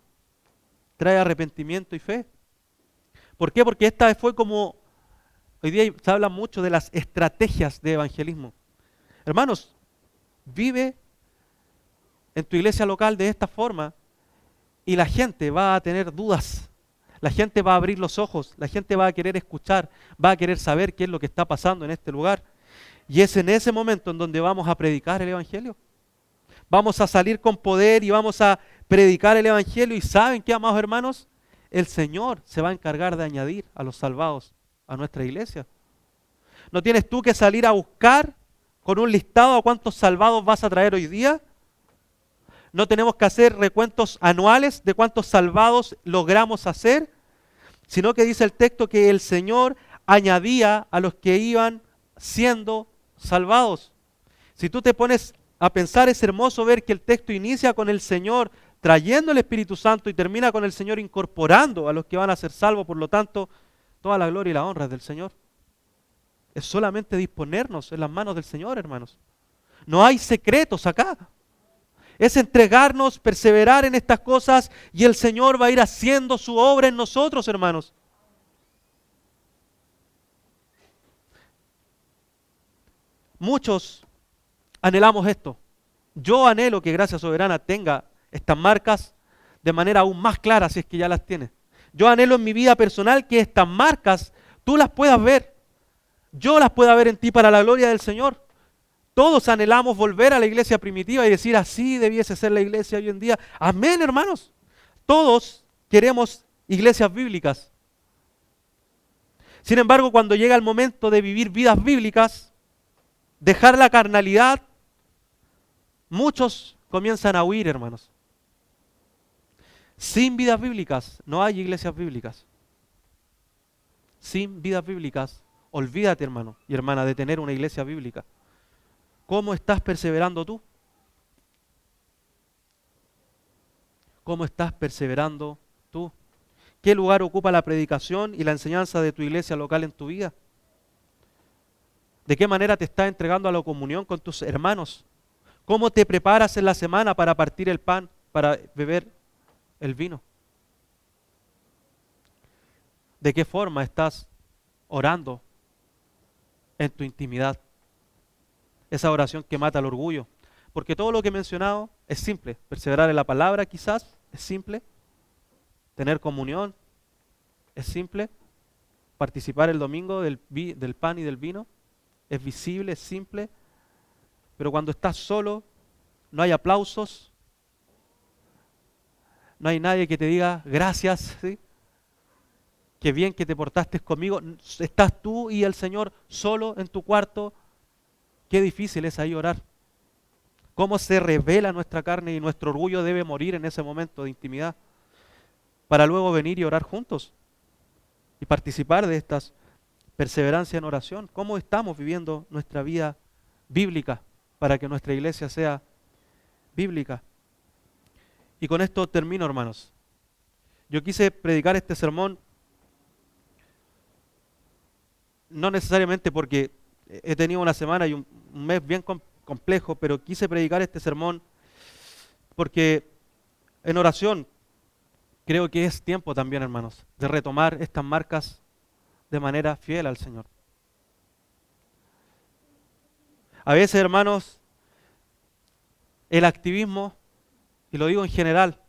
trae arrepentimiento y fe. ¿Por qué? Porque esta fue como, hoy día se habla mucho de las estrategias de evangelismo. Hermanos, vive en tu iglesia local de esta forma y la gente va a tener dudas. La gente va a abrir los ojos, la gente va a querer escuchar, va a querer saber qué es lo que está pasando en este lugar. Y es en ese momento en donde vamos a predicar el Evangelio. Vamos a salir con poder y vamos a predicar el Evangelio. Y ¿saben qué, amados hermanos? El Señor se va a encargar de añadir a los salvados a nuestra iglesia. ¿No tienes tú que salir a buscar con un listado a cuántos salvados vas a traer hoy día? ¿No tenemos que hacer recuentos anuales de cuántos salvados logramos hacer? Sino que dice el texto que el Señor añadía a los que iban siendo salvados. Si tú te pones a pensar, es hermoso ver que el texto inicia con el Señor trayendo el Espíritu Santo y termina con el Señor incorporando a los que van a ser salvos. Por lo tanto, toda la gloria y la honra es del Señor. Es solamente disponernos en las manos del Señor, hermanos. No hay secretos acá. Es entregarnos, perseverar en estas cosas y el Señor va a ir haciendo su obra en nosotros, hermanos. Muchos anhelamos esto. Yo anhelo que Gracia Soberana tenga estas marcas de manera aún más clara si es que ya las tiene. Yo anhelo en mi vida personal que estas marcas tú las puedas ver. Yo las pueda ver en ti para la gloria del Señor. Todos anhelamos volver a la iglesia primitiva y decir así debiese ser la iglesia hoy en día. Amén, hermanos. Todos queremos iglesias bíblicas. Sin embargo, cuando llega el momento de vivir vidas bíblicas, dejar la carnalidad, muchos comienzan a huir, hermanos. Sin vidas bíblicas no hay iglesias bíblicas. Sin vidas bíblicas, olvídate, hermano y hermana, de tener una iglesia bíblica. ¿Cómo estás perseverando tú? ¿Cómo estás perseverando tú? ¿Qué lugar ocupa la predicación y la enseñanza de tu iglesia local en tu vida? ¿De qué manera te estás entregando a la comunión con tus hermanos? ¿Cómo te preparas en la semana para partir el pan, para beber el vino? ¿De qué forma estás orando en tu intimidad. Esa oración que mata el orgullo. Porque todo lo que he mencionado es simple. Perseverar en la palabra quizás es simple. Tener comunión es simple. Participar el domingo del pan y del vino es visible, es simple. Pero cuando estás solo, no hay aplausos, no hay nadie que te diga gracias, ¿sí? Qué bien que te portaste conmigo. Estás tú y el Señor solo en tu cuarto. Qué difícil es ahí orar. Cómo se revela nuestra carne y nuestro orgullo debe morir en ese momento de intimidad para luego venir y orar juntos y participar de estas perseverancia en oración. ¿Cómo estamos viviendo nuestra vida bíblica para que nuestra iglesia sea bíblica? Y con esto termino, hermanos. Yo quise predicar este sermón no necesariamente porque he tenido una semana y un mes bien complejo, pero quise predicar este sermón porque en oración creo que es tiempo también, hermanos, de retomar estas marcas de manera fiel al Señor. A veces, hermanos, el activismo, y lo digo en general,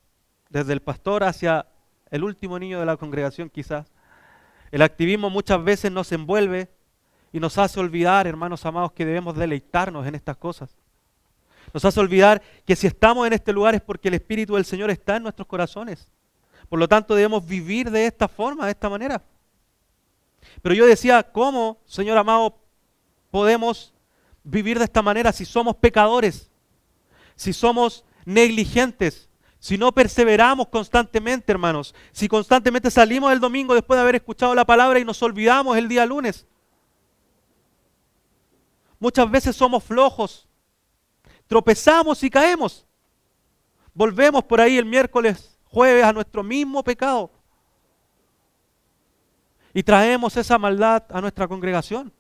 desde el pastor hacia el último niño de la congregación quizás, el activismo muchas veces nos envuelve y nos hace olvidar, hermanos amados, que debemos deleitarnos en estas cosas. Nos hace olvidar que si estamos en este lugar es porque el Espíritu del Señor está en nuestros corazones. Por lo tanto, debemos vivir de esta forma, de esta manera. Pero yo decía, ¿cómo, Señor amado, podemos vivir de esta manera si somos pecadores? Si somos negligentes, si no perseveramos constantemente, hermanos, si constantemente salimos el domingo después de haber escuchado la palabra y nos olvidamos el día lunes. Muchas veces somos flojos, tropezamos y caemos. Volvemos por ahí el miércoles, jueves a nuestro mismo pecado y traemos esa maldad a nuestra congregación.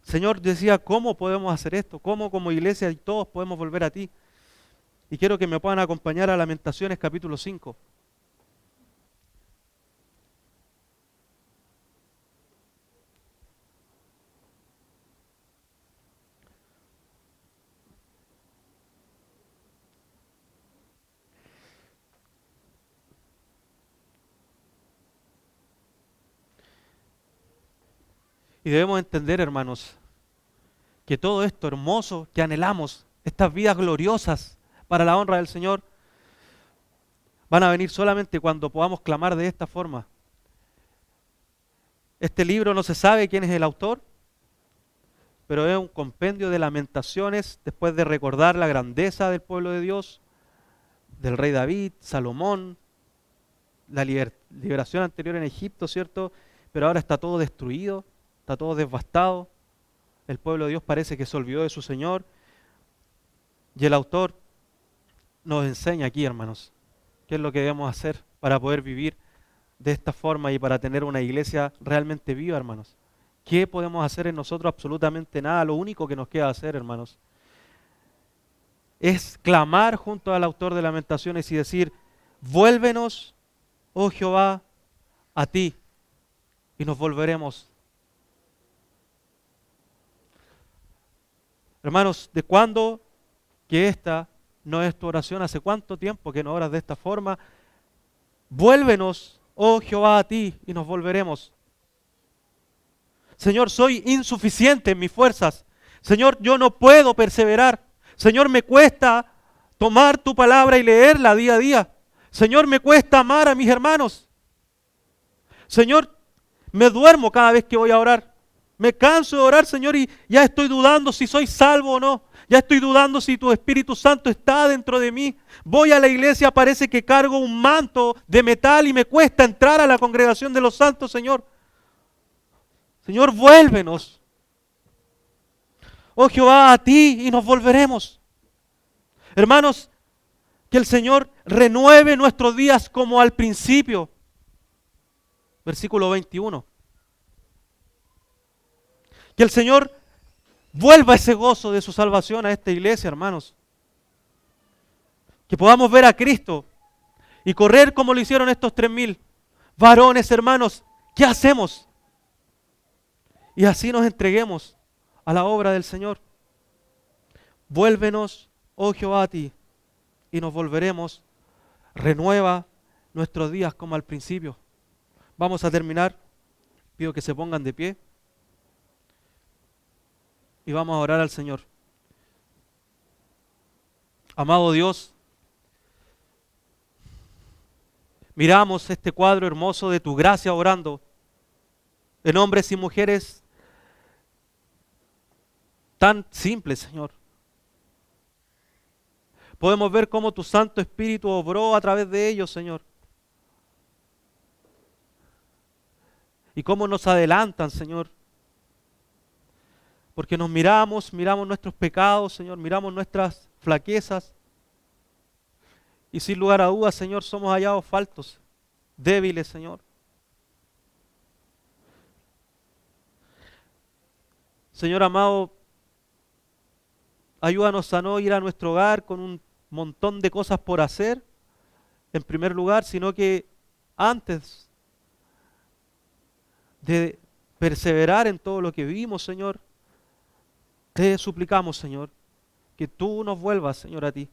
Señor decía, ¿cómo podemos hacer esto? ¿Cómo como iglesia y todos podemos volver a ti? Y quiero que me puedan acompañar a Lamentaciones capítulo 5. Y debemos entender, hermanos, que todo esto hermoso que anhelamos, estas vidas gloriosas para la honra del Señor, van a venir solamente cuando podamos clamar de esta forma. Este libro no se sabe quién es el autor, pero es un compendio de lamentaciones después de recordar la grandeza del pueblo de Dios, del rey David, Salomón, la liberación anterior en Egipto, ¿cierto? Pero ahora está todo destruido, está todo devastado. El pueblo de Dios parece que se olvidó de su Señor. Y el autor nos enseña aquí, hermanos, qué es lo que debemos hacer para poder vivir de esta forma y para tener una iglesia realmente viva, hermanos. ¿Qué podemos hacer en nosotros? Absolutamente nada. Lo único que nos queda hacer, hermanos, es clamar junto al autor de Lamentaciones y decir, vuélvenos, oh Jehová, a ti, y nos volveremos. Hermanos, ¿de cuándo que esta no es tu oración? ¿Hace cuánto tiempo que no oras de esta forma? Vuélvenos, oh Jehová, a ti, y nos volveremos. Señor, soy insuficiente en mis fuerzas. Señor, yo no puedo perseverar. Señor, me cuesta tomar tu palabra y leerla día a día. Señor, me cuesta amar a mis hermanos. Señor, me duermo cada vez que voy a orar. Me canso de orar, Señor, y ya estoy dudando si soy salvo o no. Ya estoy dudando si tu Espíritu Santo está dentro de mí. Voy a la iglesia, parece que cargo un manto de metal y me cuesta entrar a la congregación de los santos, Señor. Señor, vuélvenos. Oh Jehová, a ti y nos volveremos. Hermanos, que el Señor renueve nuestros días como al principio. Versículo 21. Que el Señor vuelva ese gozo de su salvación a esta iglesia, hermanos. Que podamos ver a Cristo y correr como lo hicieron estos 3,000 varones, hermanos. ¿Qué hacemos? y así nos entreguemos a la obra del Señor. Vuélvenos, oh Jehová, a ti, y nos volveremos. Renueva nuestros días como al principio. Vamos a terminar. Pido que se pongan de pie y vamos a orar al Señor. Amado Dios, miramos este cuadro hermoso de tu gracia orando en hombres y mujeres tan simples, Señor. Podemos ver cómo tu Santo Espíritu obró a través de ellos, Señor. Y cómo nos adelantan, Señor. Porque nos miramos nuestros pecados, Señor, miramos nuestras flaquezas. Y sin lugar a dudas, Señor, somos hallados faltos, débiles, Señor. Señor amado, ayúdanos a no ir a nuestro hogar con un montón de cosas por hacer, en primer lugar, sino que antes de perseverar en todo lo que vivimos, Señor, te suplicamos, Señor, que tú nos vuelvas, Señor, a ti.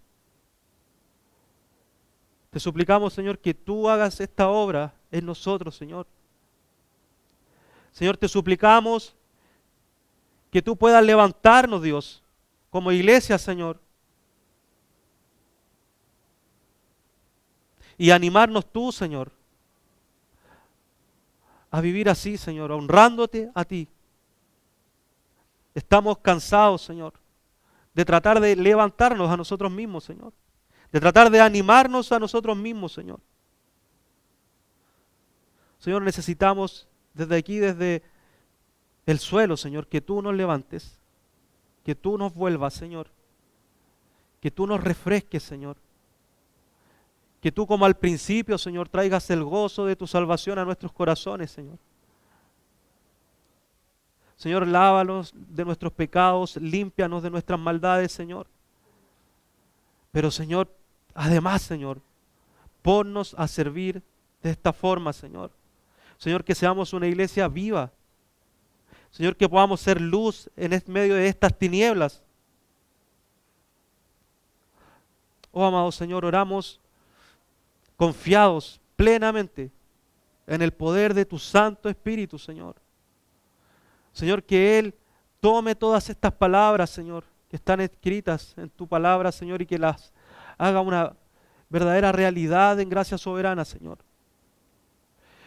Te suplicamos, Señor, que tú hagas esta obra en nosotros, Señor. Señor, te suplicamos que tú puedas levantarnos, Dios, como iglesia, Señor, y animarnos tú, Señor, a vivir así, Señor, honrándote a ti. Estamos cansados, Señor, de tratar de levantarnos a nosotros mismos, Señor, de tratar de animarnos a nosotros mismos, Señor. Señor, necesitamos desde aquí, desde el suelo, Señor, que tú nos levantes, que tú nos vuelvas, Señor, que tú nos refresques, Señor, que tú como al principio, Señor, traigas el gozo de tu salvación a nuestros corazones, Señor. Señor, lávanos de nuestros pecados, límpianos de nuestras maldades, Señor. Pero, Señor, además, Señor, ponnos a servir de esta forma, Señor. Señor, que seamos una iglesia viva. Señor, que podamos ser luz en medio de estas tinieblas. Oh, amado Señor, oramos confiados plenamente en el poder de tu Santo Espíritu, Señor. Señor, que Él tome todas estas palabras, Señor, que están escritas en tu palabra, Señor, y que las haga una verdadera realidad en gracia soberana, Señor.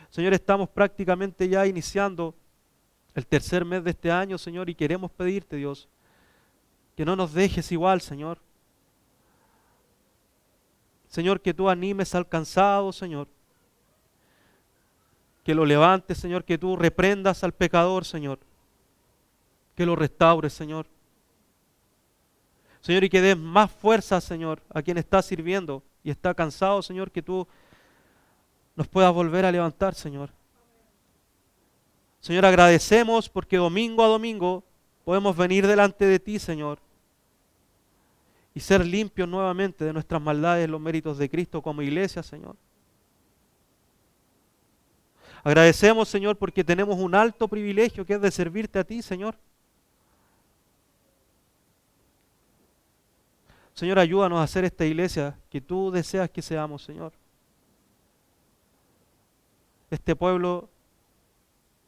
Señor, estamos prácticamente ya iniciando el tercer mes de este año, Señor, y queremos pedirte, Dios, que no nos dejes igual, Señor. Señor, que tú animes al cansado, Señor. Que lo levantes, Señor, que tú reprendas al pecador, Señor. Que lo restaures, Señor. Señor, y que des más fuerza, Señor, a quien está sirviendo y está cansado, Señor, que tú nos puedas volver a levantar, Señor. Señor, agradecemos porque domingo a domingo podemos venir delante de ti, Señor, y ser limpios nuevamente de nuestras maldades, los méritos de Cristo como iglesia, Señor. Agradecemos, Señor, porque tenemos un alto privilegio que es de servirte a ti, Señor. Señor, ayúdanos a hacer esta iglesia que tú deseas que seamos, Señor. Este pueblo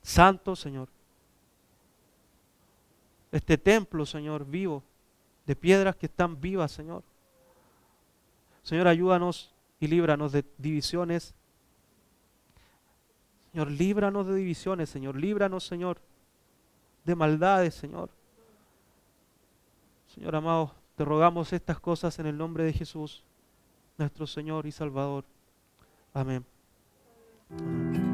santo, Señor. Este templo, Señor, vivo, de piedras que están vivas, Señor. Señor, ayúdanos y líbranos de divisiones. Señor, líbranos de divisiones, Señor. Líbranos, Señor, de maldades, Señor. Señor amado, te rogamos estas cosas en el nombre de Jesús, nuestro Señor y Salvador. Amén. Amén.